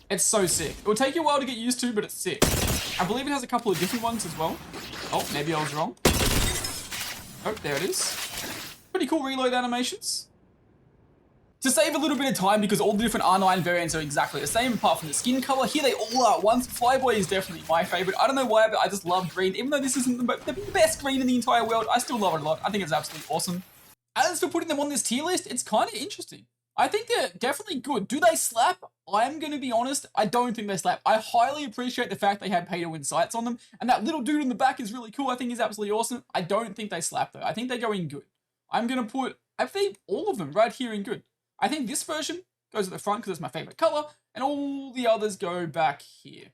It's so sick. It will take you a while to get used to, but it's sick. I believe it has a couple of different ones as well. Oh, maybe I was wrong. Oh, there it is. Pretty cool reload animations. To save a little bit of time, because all the different R9 variants are exactly the same, apart from the skin color, here they all are at once. Flyboy is definitely my favorite. I don't know why, but I just love green. Even though this isn't the best green in the entire world, I still love it a lot. I think it's absolutely awesome. As for putting them on this tier list, it's kind of interesting. I think they're definitely good. Do they slap? I'm going to be honest, I don't think they slap. I highly appreciate the fact they had pay-to-win sights on them, and that little dude in the back is really cool. I think he's absolutely awesome. I don't think they slap, though. I think they go in good. I'm going to put, I think, all of them right here in good. I think this version goes at the front because it's my favorite color, and all the others go back here.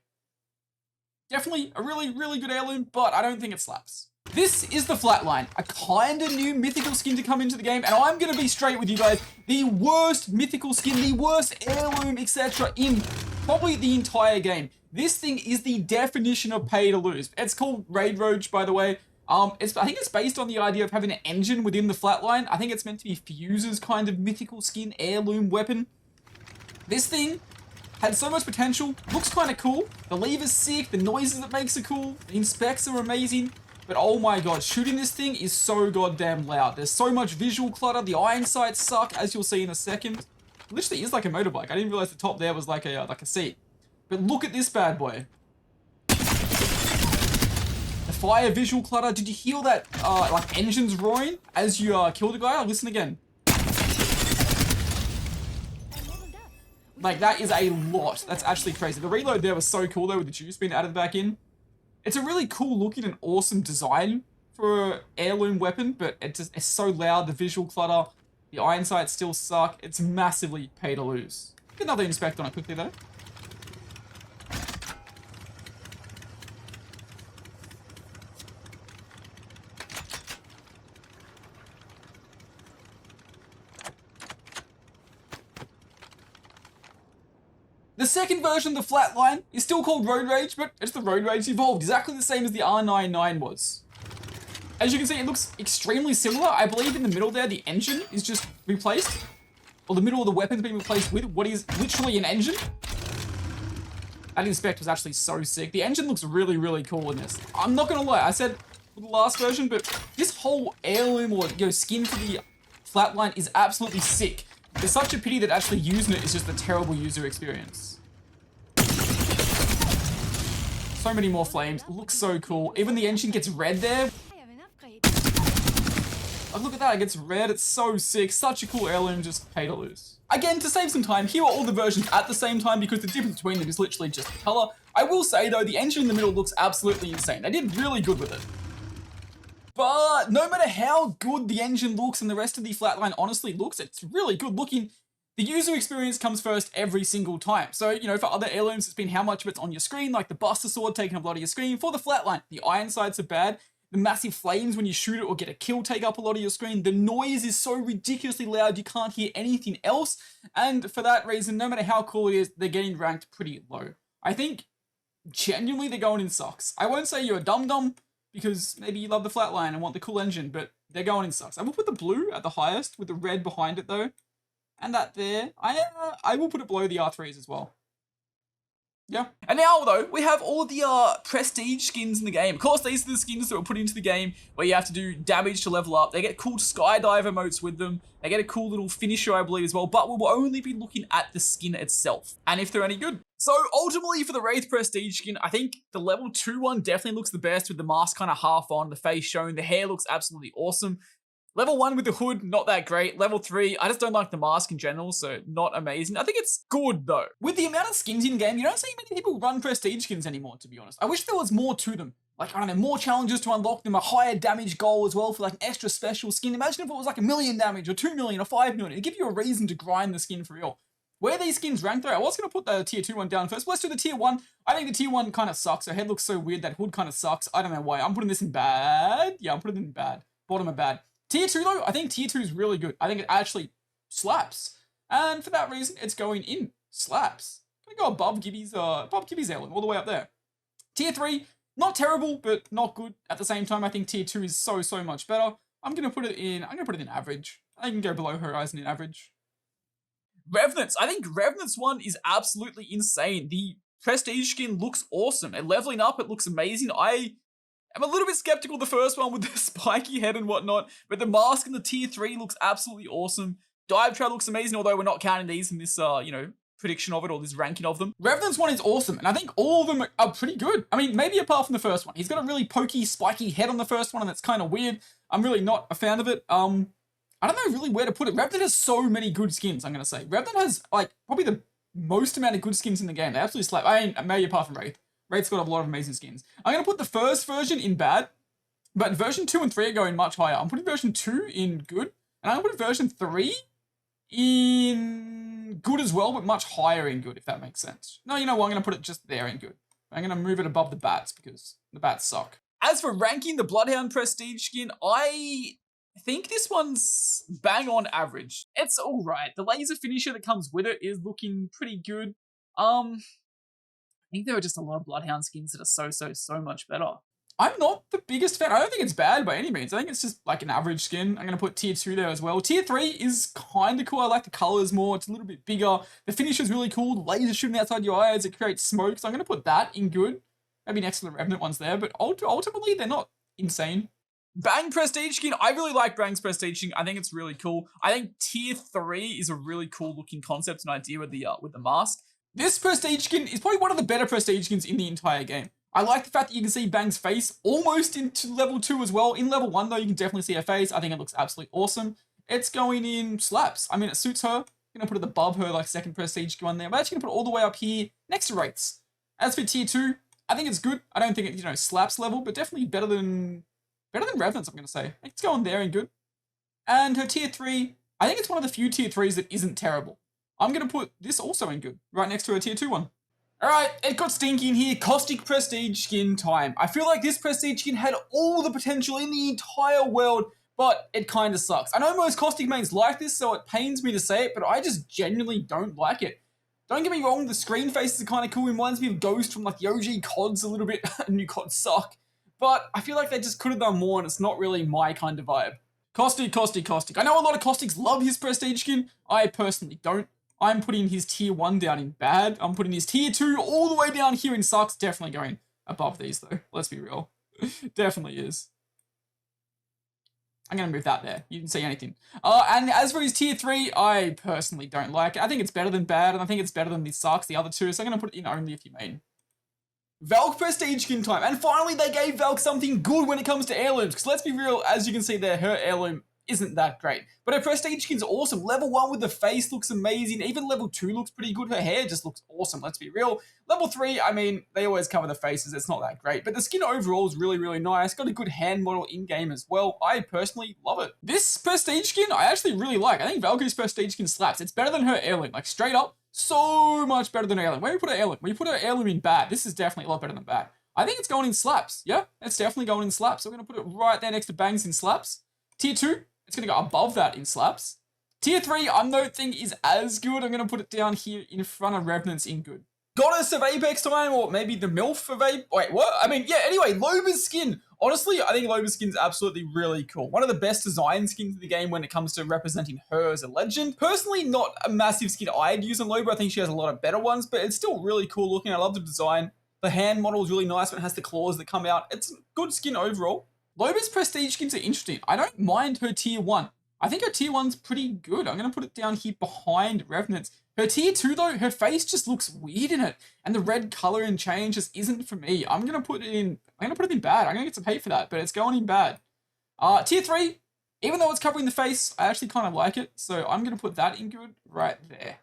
Definitely a really, really good heirloom, but I don't think it slaps. This is the Flatline, a kind of new mythical skin to come into the game, and I'm going to be straight with you guys. The worst mythical skin, the worst heirloom, etc. in probably the entire game. This thing is the definition of pay to lose. It's called Raid Roach, by the way. I think it's based on the idea of having an engine within the Flatline. I think it's meant to be Fuse's kind of mythical skin heirloom weapon. This thing had so much potential, looks kind of cool. The lever's sick, the noises it makes are cool, the inspects are amazing. But oh my god, shooting this thing is so goddamn loud. There's so much visual clutter, the iron sights suck, as you'll see in a second. It literally is like a motorbike. I didn't realize the top there was like a seat. But look at this bad boy. The fire visual clutter, did you hear that like engines roaring as you killed a guy? Listen again. Like that is a lot. That's actually crazy. The reload there was so cool though with the juice being added back in. It's a really cool looking and awesome design for an heirloom weapon, but it's so loud, the visual clutter, the iron sights still suck. It's massively pay to lose. Get another inspect on it quickly though. The second version of the Flatline is still called Road Rage, but it's the Road Rage Evolved, exactly the same as the R99 was. As you can see, it looks extremely similar. I believe in the middle there, the engine is just replaced. Or the middle of the weapon's been replaced with what is literally an engine. That inspect was actually so sick. The engine looks really, really cool in this. I'm not gonna lie, I said with the last version, but this whole heirloom or skin for the Flatline is absolutely sick. It's such a pity that actually using it is just a terrible user experience. So many more flames. It looks so cool. Even the engine gets red there. Oh, look at that. It gets red. It's so sick. Such a cool heirloom. Just pay to lose. Again, to save some time, here are all the versions at the same time because the difference between them is literally just the color. I will say, though, the engine in the middle looks absolutely insane. They did really good with it. But no matter how good the engine looks and the rest of the Flatline honestly looks, it's really good looking. The user experience comes first every single time. So, you know, for other heirlooms, it's been how much of it's on your screen, like the Buster Sword taking up a lot of your screen. For the Flatline, the iron sights are bad. The massive flames when you shoot it or get a kill take up a lot of your screen. The noise is so ridiculously loud, you can't hear anything else. And for that reason, no matter how cool it is, they're getting ranked pretty low. I think, genuinely, they're going in socks. I won't say you're a dum-dum, because maybe you love the Flatline and want the cool engine, but they're going in sucks. I will put the blue at the highest with the red behind it though. And that there, I will put it below the R3s as well. Yeah. And now though, we have all the prestige skins in the game. Of course, these are the skins that were put into the game where you have to do damage to level up. They get cool skydive emotes with them. They get a cool little finisher, I believe, as well. But we will only be looking at the skin itself and if they're any good. So ultimately for the Wraith Prestige skin, I think the level 2 one definitely looks the best with the mask kind of half on, the face shown, the hair looks absolutely awesome. Level 1 with the hood, not that great. Level 3, I just don't like the mask in general, so not amazing. I think it's good though. With the amount of skins in game, you don't see many people run Prestige skins anymore, to be honest. I wish there was more to them. Like, I don't know, more challenges to unlock them, a higher damage goal as well for like an extra special skin. Imagine if it was like 1 million damage or 2 million or 5 million. It'd give you a reason to grind the skin for real. Where are these skins ranked though? I was going to put the tier 2 one down first. Let's do the tier 1. I think the tier 1 kind of sucks. Her head looks so weird. That hood kind of sucks. I don't know why. I'm putting this in bad. Yeah, I'm putting it in bad. Bottom of bad. Tier 2 though, I think tier 2 is really good. I think it actually slaps. And for that reason, it's going in slaps. I'm going to go above Gibby's heirloom, all the way up there. Tier 3, not terrible, but not good. At the same time, I think tier 2 is so much better. I'm going to put it in average. I can go below Horizon in average. Revenants. I think Revenants one is absolutely insane. The Prestige skin looks awesome. And leveling up, it looks amazing. I'm a little bit skeptical the first one with the spiky head and whatnot, but the mask in the tier 3 looks absolutely awesome. Dive Trap looks amazing, although we're not counting these in this, prediction of it or this ranking of them. Revenant's one is awesome, and I think all of them are pretty good. I mean, maybe apart from the first one. He's got a really pokey, spiky head on the first one, and that's kind of weird. I'm really not a fan of it. I don't know really where to put it. Revenant has so many good skins, I'm going to say. Revenant has, like, probably the most amount of good skins in the game. They absolutely slap. I mean, maybe apart from Wraith. Wraith's got a lot of amazing skins. I'm going to put the first version in bad, but version 2 and 3 are going much higher. I'm putting version 2 in good, and I'm going to put version 3 in good as well, but much higher in good, if that makes sense. No, you know what? I'm going to put it just there in good. I'm going to move it above the bats because the bats suck. As for ranking the Bloodhound Prestige skin, I think this one's bang on average. It's all right. The laser finisher that comes with it is looking pretty good. I think there are just a lot of Bloodhound skins that are so much better. I'm not the biggest fan. I don't think it's bad by any means. I think it's just like an average skin. I'm going to put tier 2 there as well. Tier 3 is kind of cool. I like the colors more. It's a little bit bigger. The finish is really cool. The laser shooting outside your eyes. It creates smoke. So I'm going to put that in good. Maybe next to the Revenant ones there. But ultimately, they're not insane. Bang Prestige skin. I really like Bang's Prestige skin. I think it's really cool. I think tier 3 is a really cool looking concept and idea with the mask. This Prestige skin is probably one of the better Prestige skins in the entire game. I like the fact that you can see Bang's face almost into level 2 as well. In level 1 though, you can definitely see her face. I think it looks absolutely awesome. It's going in slaps. I mean, it suits her. I'm going to put it above her like second Prestige one there. I'm actually going to put it all the way up here next to Wraiths. As for tier 2, I think it's good. I don't think it, slaps level, but definitely better than Revenants, I'm going to say. It's going there in good. And her tier 3, I think it's one of the few tier 3s that isn't terrible. I'm going to put this also in good, right next to her tier 2 one. Alright, it got stinky in here. Caustic Prestige skin time. I feel like this Prestige skin had all the potential in the entire world, but it kind of sucks. I know most Caustic mains like this, so it pains me to say it, but I just genuinely don't like it. Don't get me wrong, the screen faces are kind of cool. It reminds me of Ghost from like the OG CODs a little bit. New CODs suck. But I feel like they just could have done more, and it's not really my kind of vibe. Caustic. I know a lot of Caustics love his Prestige skin. I personally don't. I'm putting his tier 1 down in bad. I'm putting his tier 2 all the way down here in sucks. Definitely going above these though. Let's be real. Definitely is. I'm going to move that there. You didn't say anything. And as for his tier 3, I personally don't like it. I think it's better than bad, and I think it's better than these sucks, the other two. So I'm going to put it in only if you main. Valk Prestige skin time. And finally, they gave Valk something good when it comes to heirlooms. Because let's be real, as you can see there, her heirloom isn't that great. But her Prestige skin's awesome. Level 1 with the face looks amazing. Even level 2 looks pretty good. Her hair just looks awesome, let's be real. Level 3, I mean, they always cover the faces. It's not that great. But the skin overall is really nice. Got a good hand model in-game as well. I personally love it. This Prestige skin, I actually really like. I think Valkyrie's Prestige skin slaps. It's better than her heirloom. Like, straight up, so much better than her heirloom. Where do you put her heirloom? When you put her heirloom in bad, this is definitely a lot better than bad. I think it's going in slaps. Yeah, it's definitely going in slaps. So we're going to put it right there next to Bangs in slaps. Tier 2, it's going to go above that in slaps. Tier 3, I don't think is as good. I'm going to put it down here in front of Revenants in good. Goddess of Apex time, or maybe the MILF of Apex. Wait, what? I mean, yeah, anyway, Loba's skin. Honestly, I think Loba's skin's absolutely really cool. One of the best design skins in the game when it comes to representing her as a legend. Personally, not a massive skin I'd use on Loba. I think she has a lot of better ones, but it's still really cool looking. I love the design. The hand model is really nice when it has the claws that come out. It's good skin overall. Loba's Prestige skins are interesting. I don't mind her tier 1. I think her tier 1's pretty good. I'm going to put it down here behind Revenants. Her tier 2 though, her face just looks weird in it. And the red color and change just isn't for me. I'm going to put it in bad. I'm going to get some hate for that, but it's going in bad. Tier 3, even though it's covering the face, I actually kind of like it. So I'm going to put that in good right there.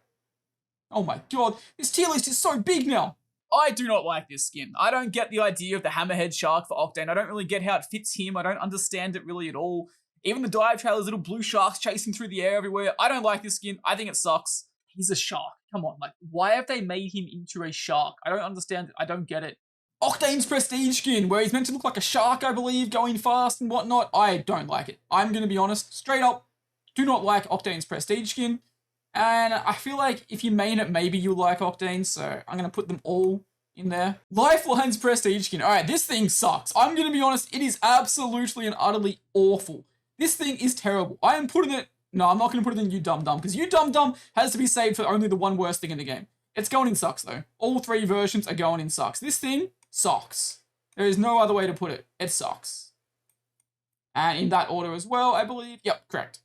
Oh my god, this tier list is so big now. I do not like this skin. I don't get the idea of the hammerhead shark for Octane. I don't really get how it fits him. I don't understand it really at all. Even the dive trailer's little blue sharks chasing through the air everywhere. I don't like this skin. I think it sucks. He's a shark. Come on, like, why have they made him into a shark? I don't understand it. I don't get it. Octane's Prestige skin, where he's meant to look like a shark, I believe, going fast and whatnot. I don't like it. I'm going to be honest, straight up, do not like Octane's Prestige skin. And I feel like if you main it, maybe you like Octane, so I'm going to put them all in there. Lifeline's Prestige skin. Alright, this thing sucks. I'm going to be honest, it is absolutely and utterly awful. This thing is terrible. I am putting it... No, I'm not going to put it in You Dum Dum, because You Dum Dum has to be saved for only the one worst thing in the game. It's going in sucks, though. All 3 versions are going in sucks. This thing sucks. There is no other way to put it. It sucks. And in that order as well, I believe. Yep, correct.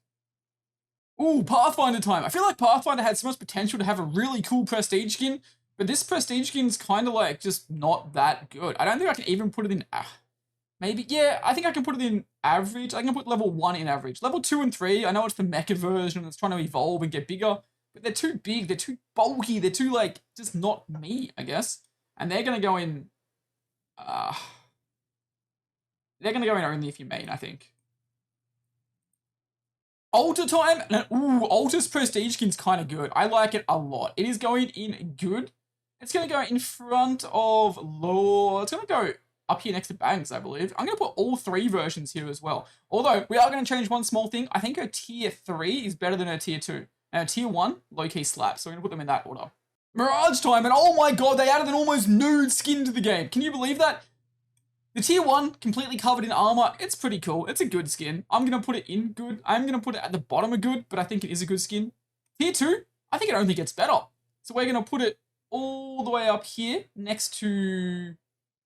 Ooh, Pathfinder time. I feel like Pathfinder had so much potential to have a really cool Prestige skin, but this Prestige skin's kind of like just not that good. I don't think I can even put it in... maybe, yeah, I think I can put it in average. I can put level 1 in average. Level 2 and 3, I know it's the mecha version, it's trying to evolve and get bigger, but they're too big, they're too bulky, they're too, like, just not me, I guess. And they're going to go in... they're going to go in only if you main, I think. Altar time. Ooh, Altar's prestige skin's kind of good. I like it a lot. It is going in good. It's going to go in front of Law. It's going to go up here next to Bangs, I believe. I'm going to put all 3 versions here as well. Although, we are going to change one small thing. I think her tier 3 is better than her tier 2. And her tier 1, low-key slaps. So we're going to put them in that order. Mirage time, and oh my god, they added an almost nude skin to the game. Can you believe that? The tier 1, completely covered in armor, it's pretty cool. It's a good skin. I'm going to put it in good. I'm going to put it at the bottom of good, but I think it is a good skin. Tier 2, I think it only gets better. So we're going to put it all the way up here next to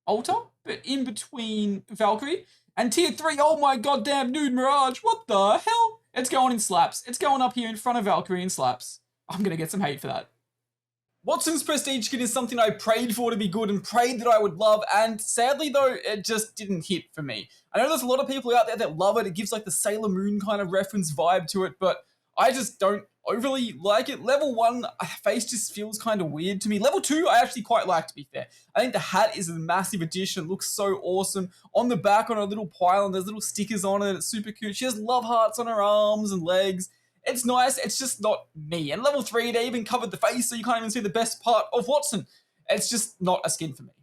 Altar, but in between Valkyrie. And tier 3, oh my goddamn nude Mirage, what the hell? It's going in slaps. It's going up here in front of Valkyrie in slaps. I'm going to get some hate for that. Watson's prestige skin is something I prayed for to be good and prayed that I would love, and sadly though, it just didn't hit for me. I know there's a lot of people out there that love it. It gives like the Sailor Moon kind of reference vibe to it, but I just don't overly like it. Level 1, face just feels kind of weird to me. Level 2, I actually quite like, to be fair. I think the hat is a massive addition. It looks so awesome. On the back on a little pylon, there's little stickers on it. It's super cute. She has love hearts on her arms and legs. It's nice, it's just not me. And level 3, they even covered the face, so you can't even see the best part of Watson. It's just not a skin for me.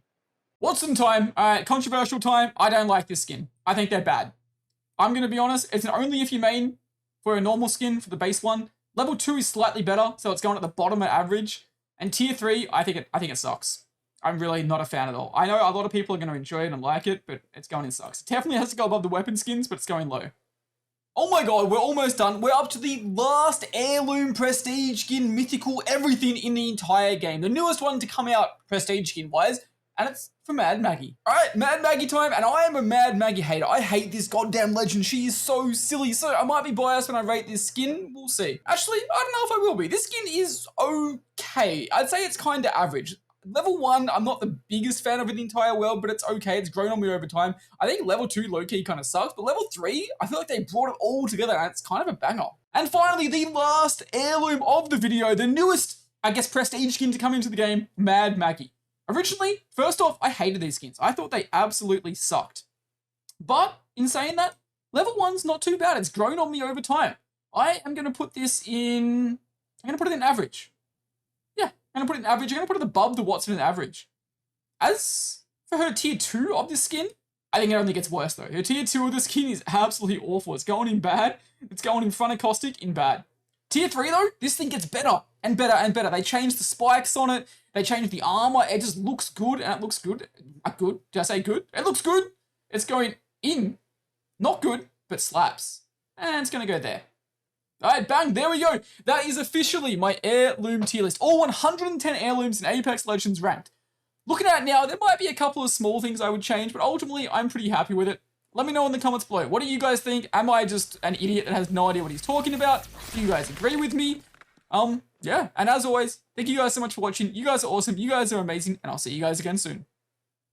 Watson time, alright, controversial time. I don't like this skin. I think they're bad. I'm gonna be honest, it's an only if you main for a normal skin for the base one. Level 2 is slightly better, so it's going at the bottom of average. And tier 3, I think it sucks. I'm really not a fan at all. I know a lot of people are gonna enjoy it and like it, but it's going in sucks. It definitely has to go above the weapon skins, but it's going low. Oh my god, we're almost done. We're up to the last heirloom prestige skin, mythical, everything in the entire game. The newest one to come out prestige skin wise, and it's for Mad Maggie. Alright, Mad Maggie time, and I am a Mad Maggie hater. I hate this goddamn legend. She is so silly. So I might be biased when I rate this skin. We'll see. Actually, I don't know if I will be. This skin is okay. I'd say it's kind of average. Level 1, I'm not the biggest fan of in the entire world, but it's okay. It's grown on me over time. I think level 2 low-key kind of sucks, but level 3, I feel like they brought it all together, and it's kind of a banger. And finally, the last heirloom of the video, the newest, I guess, prestige skin to come into the game, Mad Maggie. Originally, first off, I hated these skins. I thought they absolutely sucked. But, in saying that, level 1's not too bad. It's grown on me over time. I am going to put this in... I'm going to put it in average. I'm going to put it in average. I'm going to put it above the Watson in average. As for her tier 2 of this skin, I think it only gets worse though. Her tier 2 of the skin is absolutely awful. It's going in bad. It's going in front of Caustic in bad. Tier 3 though, this thing gets better and better and better. They changed the spikes on it. They changed the armor. It just looks good, and it looks good. Good? Did I say good? It looks good. It's going in. Not good, but slaps. And it's going to go there. Alright, bang, there we go. That is officially my heirloom tier list. All 110 heirlooms in Apex Legends ranked. Looking at it now, there might be a couple of small things I would change, but ultimately, I'm pretty happy with it. Let me know in the comments below. What do you guys think? Am I just an idiot that has no idea what he's talking about? Do you guys agree with me? Yeah. And as always, thank you guys so much for watching. You guys are awesome. You guys are amazing. And I'll see you guys again soon.